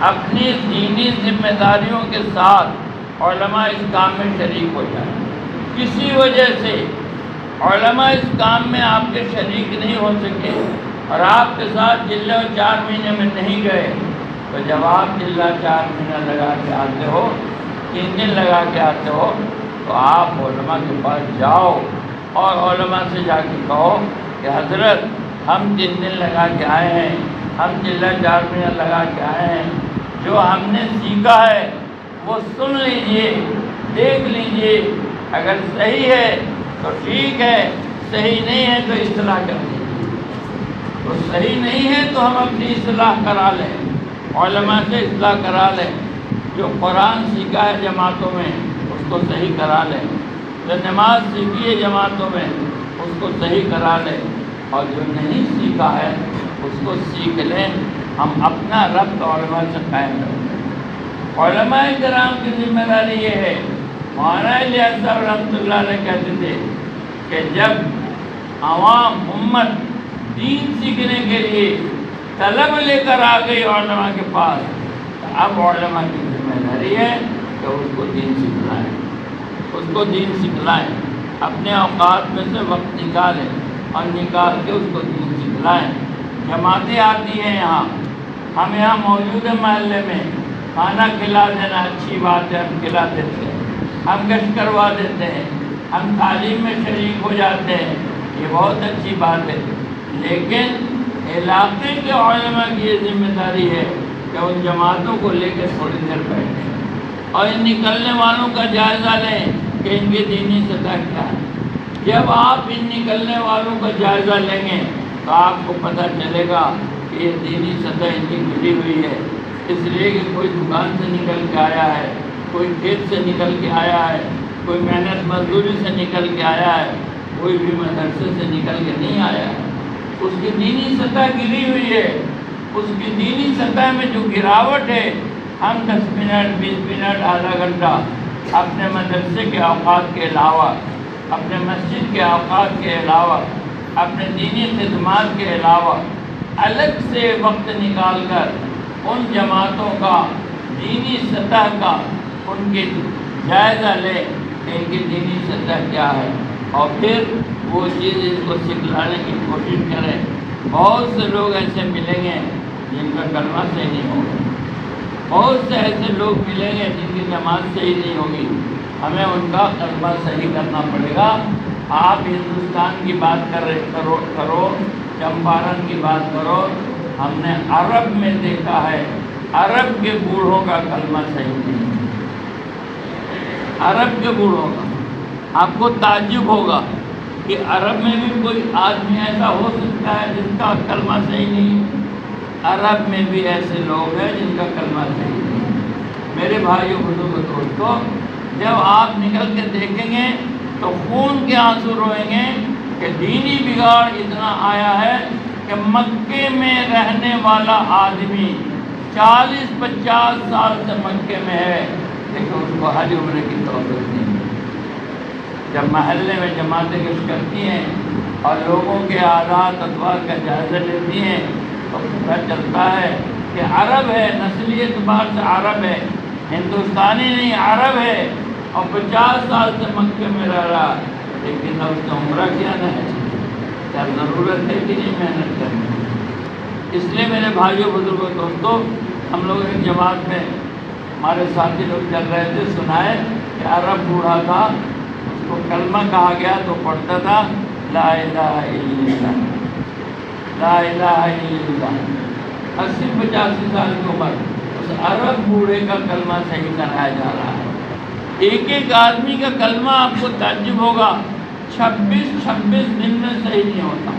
اپنی دینی ذمہ داریوں کے ساتھ علماء اس کام میں شریک ہو جائیں۔ کسی وجہ سے علماء اس کام میں آپ کے شریک نہیں ہو سکے اور آپ کے ساتھ جلے 4 مہینے میں نہیں گئے، تو جب آپ جلہ 4 مہینہ لگا کے آتے ہو، 3 دن لگا کے آتے ہو، تو آپ علماء کے پاس جاؤ اور علماء سے جا کے کہو کہ حضرت ہم 3 دن لگا کے آئے ہیں، ہم جلہ 4 مہینہ لگا کے آئے ہیں، جو ہم نے سیکھا ہے وہ سن لیجئے، دیکھ لیجئے، اگر صحیح ہے تو ٹھیک ہے، صحیح نہیں ہے تو اصلاح کر لیجیے، تو صحیح نہیں ہے تو ہم اپنی اصلاح کرا لیں، علماء سے اصلاح کرا لیں، جو قرآن سیکھا ہے جماعتوں میں اس کو صحیح کرا لیں، جو نماز سیکھی ہے جماعتوں میں اس کو صحیح کرا لیں، اور جو نہیں سیکھا ہے اس کو سیکھ لیں۔ ہم اپنا ربط علماء سے قائم رکھیں۔ علماء کرام کی ذمہ داری یہ ہے، مولانا علی صاحب رحمۃ اللہ علیہ کہتے تھے کہ جب عوام امت دین سیکھنے کے لیے طلب لے کر آ گئی علماء کے پاس، تو اب علماء کی ذمہ داری ہے کہ اس کو دین سکھلائیں، اس کو دین سکھلائیں، اپنے اوقات میں سے وقت نکالیں اور نکال کے اس کو دین سکھلائیں۔ جماعتیں آتی ہیں یہاں، ہم یہاں موجود ہیں محلے میں، کھانا کھلا دینا اچھی بات ہے، ہم کھلا دیتے ہیں، ہم گشت کروا دیتے ہیں، ہم تعلیم میں شریک ہو جاتے ہیں، یہ بہت اچھی بات ہے، لیکن علاقے کے علماء کی یہ ذمہ داری ہے کہ ان جماعتوں کو لے کے تھوڑی دیر بیٹھیں اور ان نکلنے والوں کا جائزہ لیں کہ ان کی دینی سطح کیا ہے۔ جب آپ ان نکلنے والوں کا جائزہ لیں گے تو آپ کو پتہ چلے گا کہ یہ دینی سطح ان کی گری ہوئی ہے، اس لیے کہ کوئی دکان سے نکل کے آیا ہے، کوئی کھیت سے نکل کے آیا ہے، کوئی محنت مزدوری سے نکل کے آیا ہے، کوئی بھی مدرسے سے نکل کے نہیں آیا ہے، اس کی دینی سطح گری ہوئی ہے۔ اس کی دینی سطح میں جو گراوٹ ہے، ہم 10 منٹ 20 منٹ آدھا گھنٹہ اپنے مدرسے کے اوقات کے علاوہ، اپنے مسجد کے اوقات کے علاوہ، اپنے دینی خدمات کے علاوہ الگ سے وقت نکال کر ان جماعتوں کا دینی سطح کا ان کے جائزہ لیں کہ ان کی دینی سطح کیا ہے، اور پھر وہ چیز ان کو سکھلانے کی کوشش کریں۔ بہت سے لوگ ایسے ملیں گے جن کا کلمہ صحیح نہیں ہوگا، بہت سے ایسے لوگ ملیں گے جن کی نماز صحیح نہیں ہوگی، ہمیں ان کا کلمہ صحیح کرنا پڑے گا۔ آپ ہندوستان کی بات کرو، چمپارن کی بات کرو، ہم نے عرب میں دیکھا ہے عرب کے بوڑھوں کا کلمہ صحیح نہیں ہے، عرب کے بوڑھوں کا۔ آپ کو تعجب ہوگا کہ عرب میں بھی کوئی آدمی ایسا ہو سکتا ہے جس کا کلمہ صحیح نہیں ہے، عرب میں بھی ایسے لوگ ہیں جن کا کلمہ صحیح نہیں ہے۔ میرے بھائیوں بزرگوں دوستوں، جب آپ نکل کے دیکھیں گے تو خون کے آنسو روئیں گے کہ دینی بگاڑ اتنا آیا ہے کہ مکے میں رہنے والا آدمی 40-50 سال سے مکے میں ہے، لیکن اس کو حج عمرے کی توفیق نہیں ہے۔ جب محلے میں جماعتیں گشت کرتی ہیں اور لوگوں کے عادات اطوار کا جائزہ لیتی ہیں تو پتہ چلتا ہے کہ عرب ہے، نسلی اعتبار سے عرب ہے، ہندوستانی نہیں عرب ہے، اور 50 سال سے مکے میں رہ رہا، لیکن اب اس نے عمرہ کیا نہ ہے۔ کیا ضرورت ہے کہ نہیں محنت کرنی؟ اس لیے میرے بھائیوں بزرگوں دوستوں، ہم لوگ ایک جماعت میں ہمارے ساتھی لوگ چل رہے تھے، سنائے کہ عرب بوڑھا تھا، اس کو کلمہ کہا گیا تو پڑھتا تھا لا الہ الا اللہ، لا الہ الا اللہ۔ 80-85 سال کی عمر، اس عرب بوڑھے کا کلمہ صحیح کرایا جا رہا ہے۔ ایک ایک آدمی کا کلمہ آپ کو تعجب ہوگا 26 دن میں صحیح نہیں ہوتا،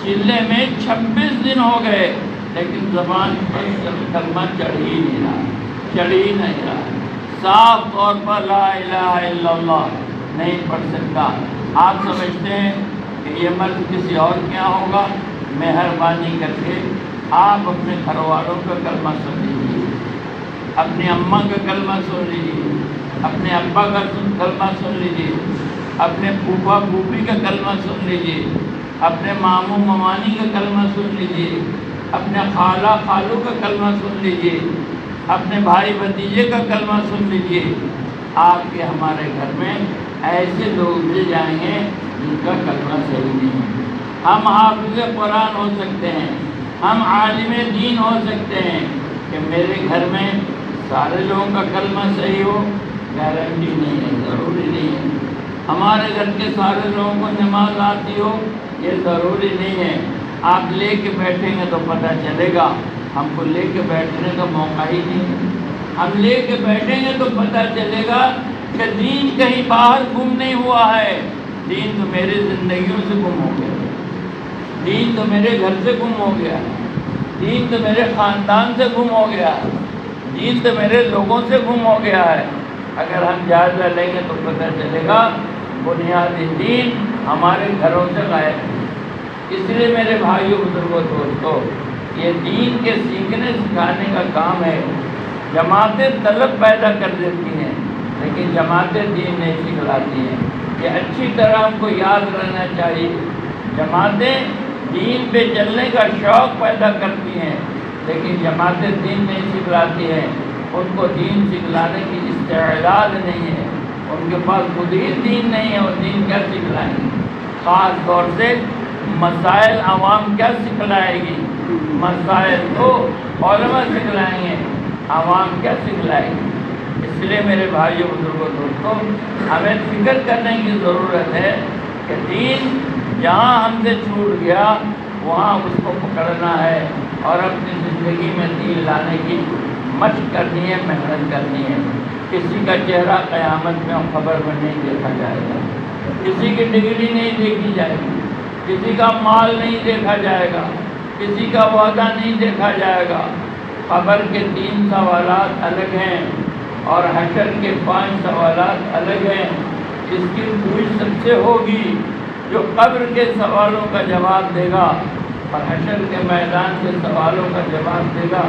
چلے میں 26 دن ہو گئے لیکن زبان پر کلمہ چڑھ ہی نہیں رہا، صاف طور پر لا الہ الا اللہ نہیں پڑھ سکتا۔ آپ سمجھتے ہیں کہ یہ مرض کسی اور کیا ہوگا؟ مہربانی کر کے آپ اپنے گھر والوں کا کلمہ سن لیجیے، اپنی اماں کا کلمہ سن لیجیے، اپنے ابا کا کلمہ سن لیجیے، اپنے پھوپھا پھوپھی کا کلمہ سن لیجیے، اپنے ماموں ممانی کا کلمہ سن لیجیے، اپنے خالہ خالو کا کلمہ سن لیجیے، اپنے بھائی بھتیجے کا کلمہ سن لیجیے۔ آپ کے ہمارے گھر میں ایسے لوگ مل جائیں گے جن کا کلمہ صحیح نہیں ہے۔ ہم حافظ قرآن ہو سکتے ہیں، ہم عالم دین ہو سکتے ہیں، کہ میرے گھر میں سارے لوگوں کا کلمہ صحیح ہو، گارنٹی نہیں ہے، ضروری نہیں ہے۔ ہمارے گھر کے سارے لوگوں کو نماز آتی ہو، یہ ضروری نہیں ہے۔ آپ لے کے بیٹھیں گے تو پتہ چلے گا، ہم کو لے کے بیٹھنے کا موقع ہی نہیں ہے۔ ہم لے کے بیٹھیں گے تو پتہ چلے گا کہ دین کہیں باہر گم نہیں ہوا ہے، دین تو میری زندگیوں سے گم ہو گیا، دین تو میرے گھر سے گم ہو گیا، دین تو میرے خاندان سے گم ہو گیا، دین تو میرے لوگوں سے گم ہو گیا ہے۔ اگر ہم جائزہ لیں گے تو پتہ چلے گا بنیادی دین ہمارے گھروں سے غائب ہے۔ اس لیے میرے بھائیوں بزرگوں دوستوں، یہ دین کے سیکھنے سکھانے کا کام ہے۔ جماعتیں طلب پیدا کر دیتی ہیں لیکن جماعتیں دین نہیں سکھلاتی ہیں، یہ اچھی طرح ہم کو یاد رہنا چاہیے۔ جماعتیں دین پہ چلنے کا شوق پیدا کرتی ہیں لیکن جماعتیں دین نہیں سکھلاتی ہیں، ان کو دین سکھلانے کی استعداد نہیں ہے، ان کے پاس خود ہی دین نہیں ہے، وہ دین کیا سکھلائیں گے؟ خاص طور سے مسائل عوام کیا سکھلائے گی؟ مسائل تو علماء سکھلائیں گے، عوام کیا سکھلائے گی؟ اس لیے میرے بھائیوں بزرگوں دوستوں، ہمیں فکر کرنے کی ضرورت ہے کہ دین جہاں ہم سے چھوٹ گیا وہاں اس کو پکڑنا ہے اور اپنی زندگی میں دین لانے کی مشق کرنی ہے، محنت کرنی ہے۔ کسی کا چہرہ قیامت میں خبر میں نہیں دیکھا جائے گا، کسی کی ڈگری نہیں دیکھی جائے گی، کسی کا مال نہیں دیکھا جائے گا، کسی کا وعدہ نہیں دیکھا جائے گا۔ قبر کے 3 سوالات الگ ہیں اور حشر کے 5 سوالات الگ ہیں۔ اس کی پوچھ سب سے ہوگی جو قبر کے سوالوں کا جواب دے گا اور حشر کے میدان کے سوالوں کا جواب دے گا۔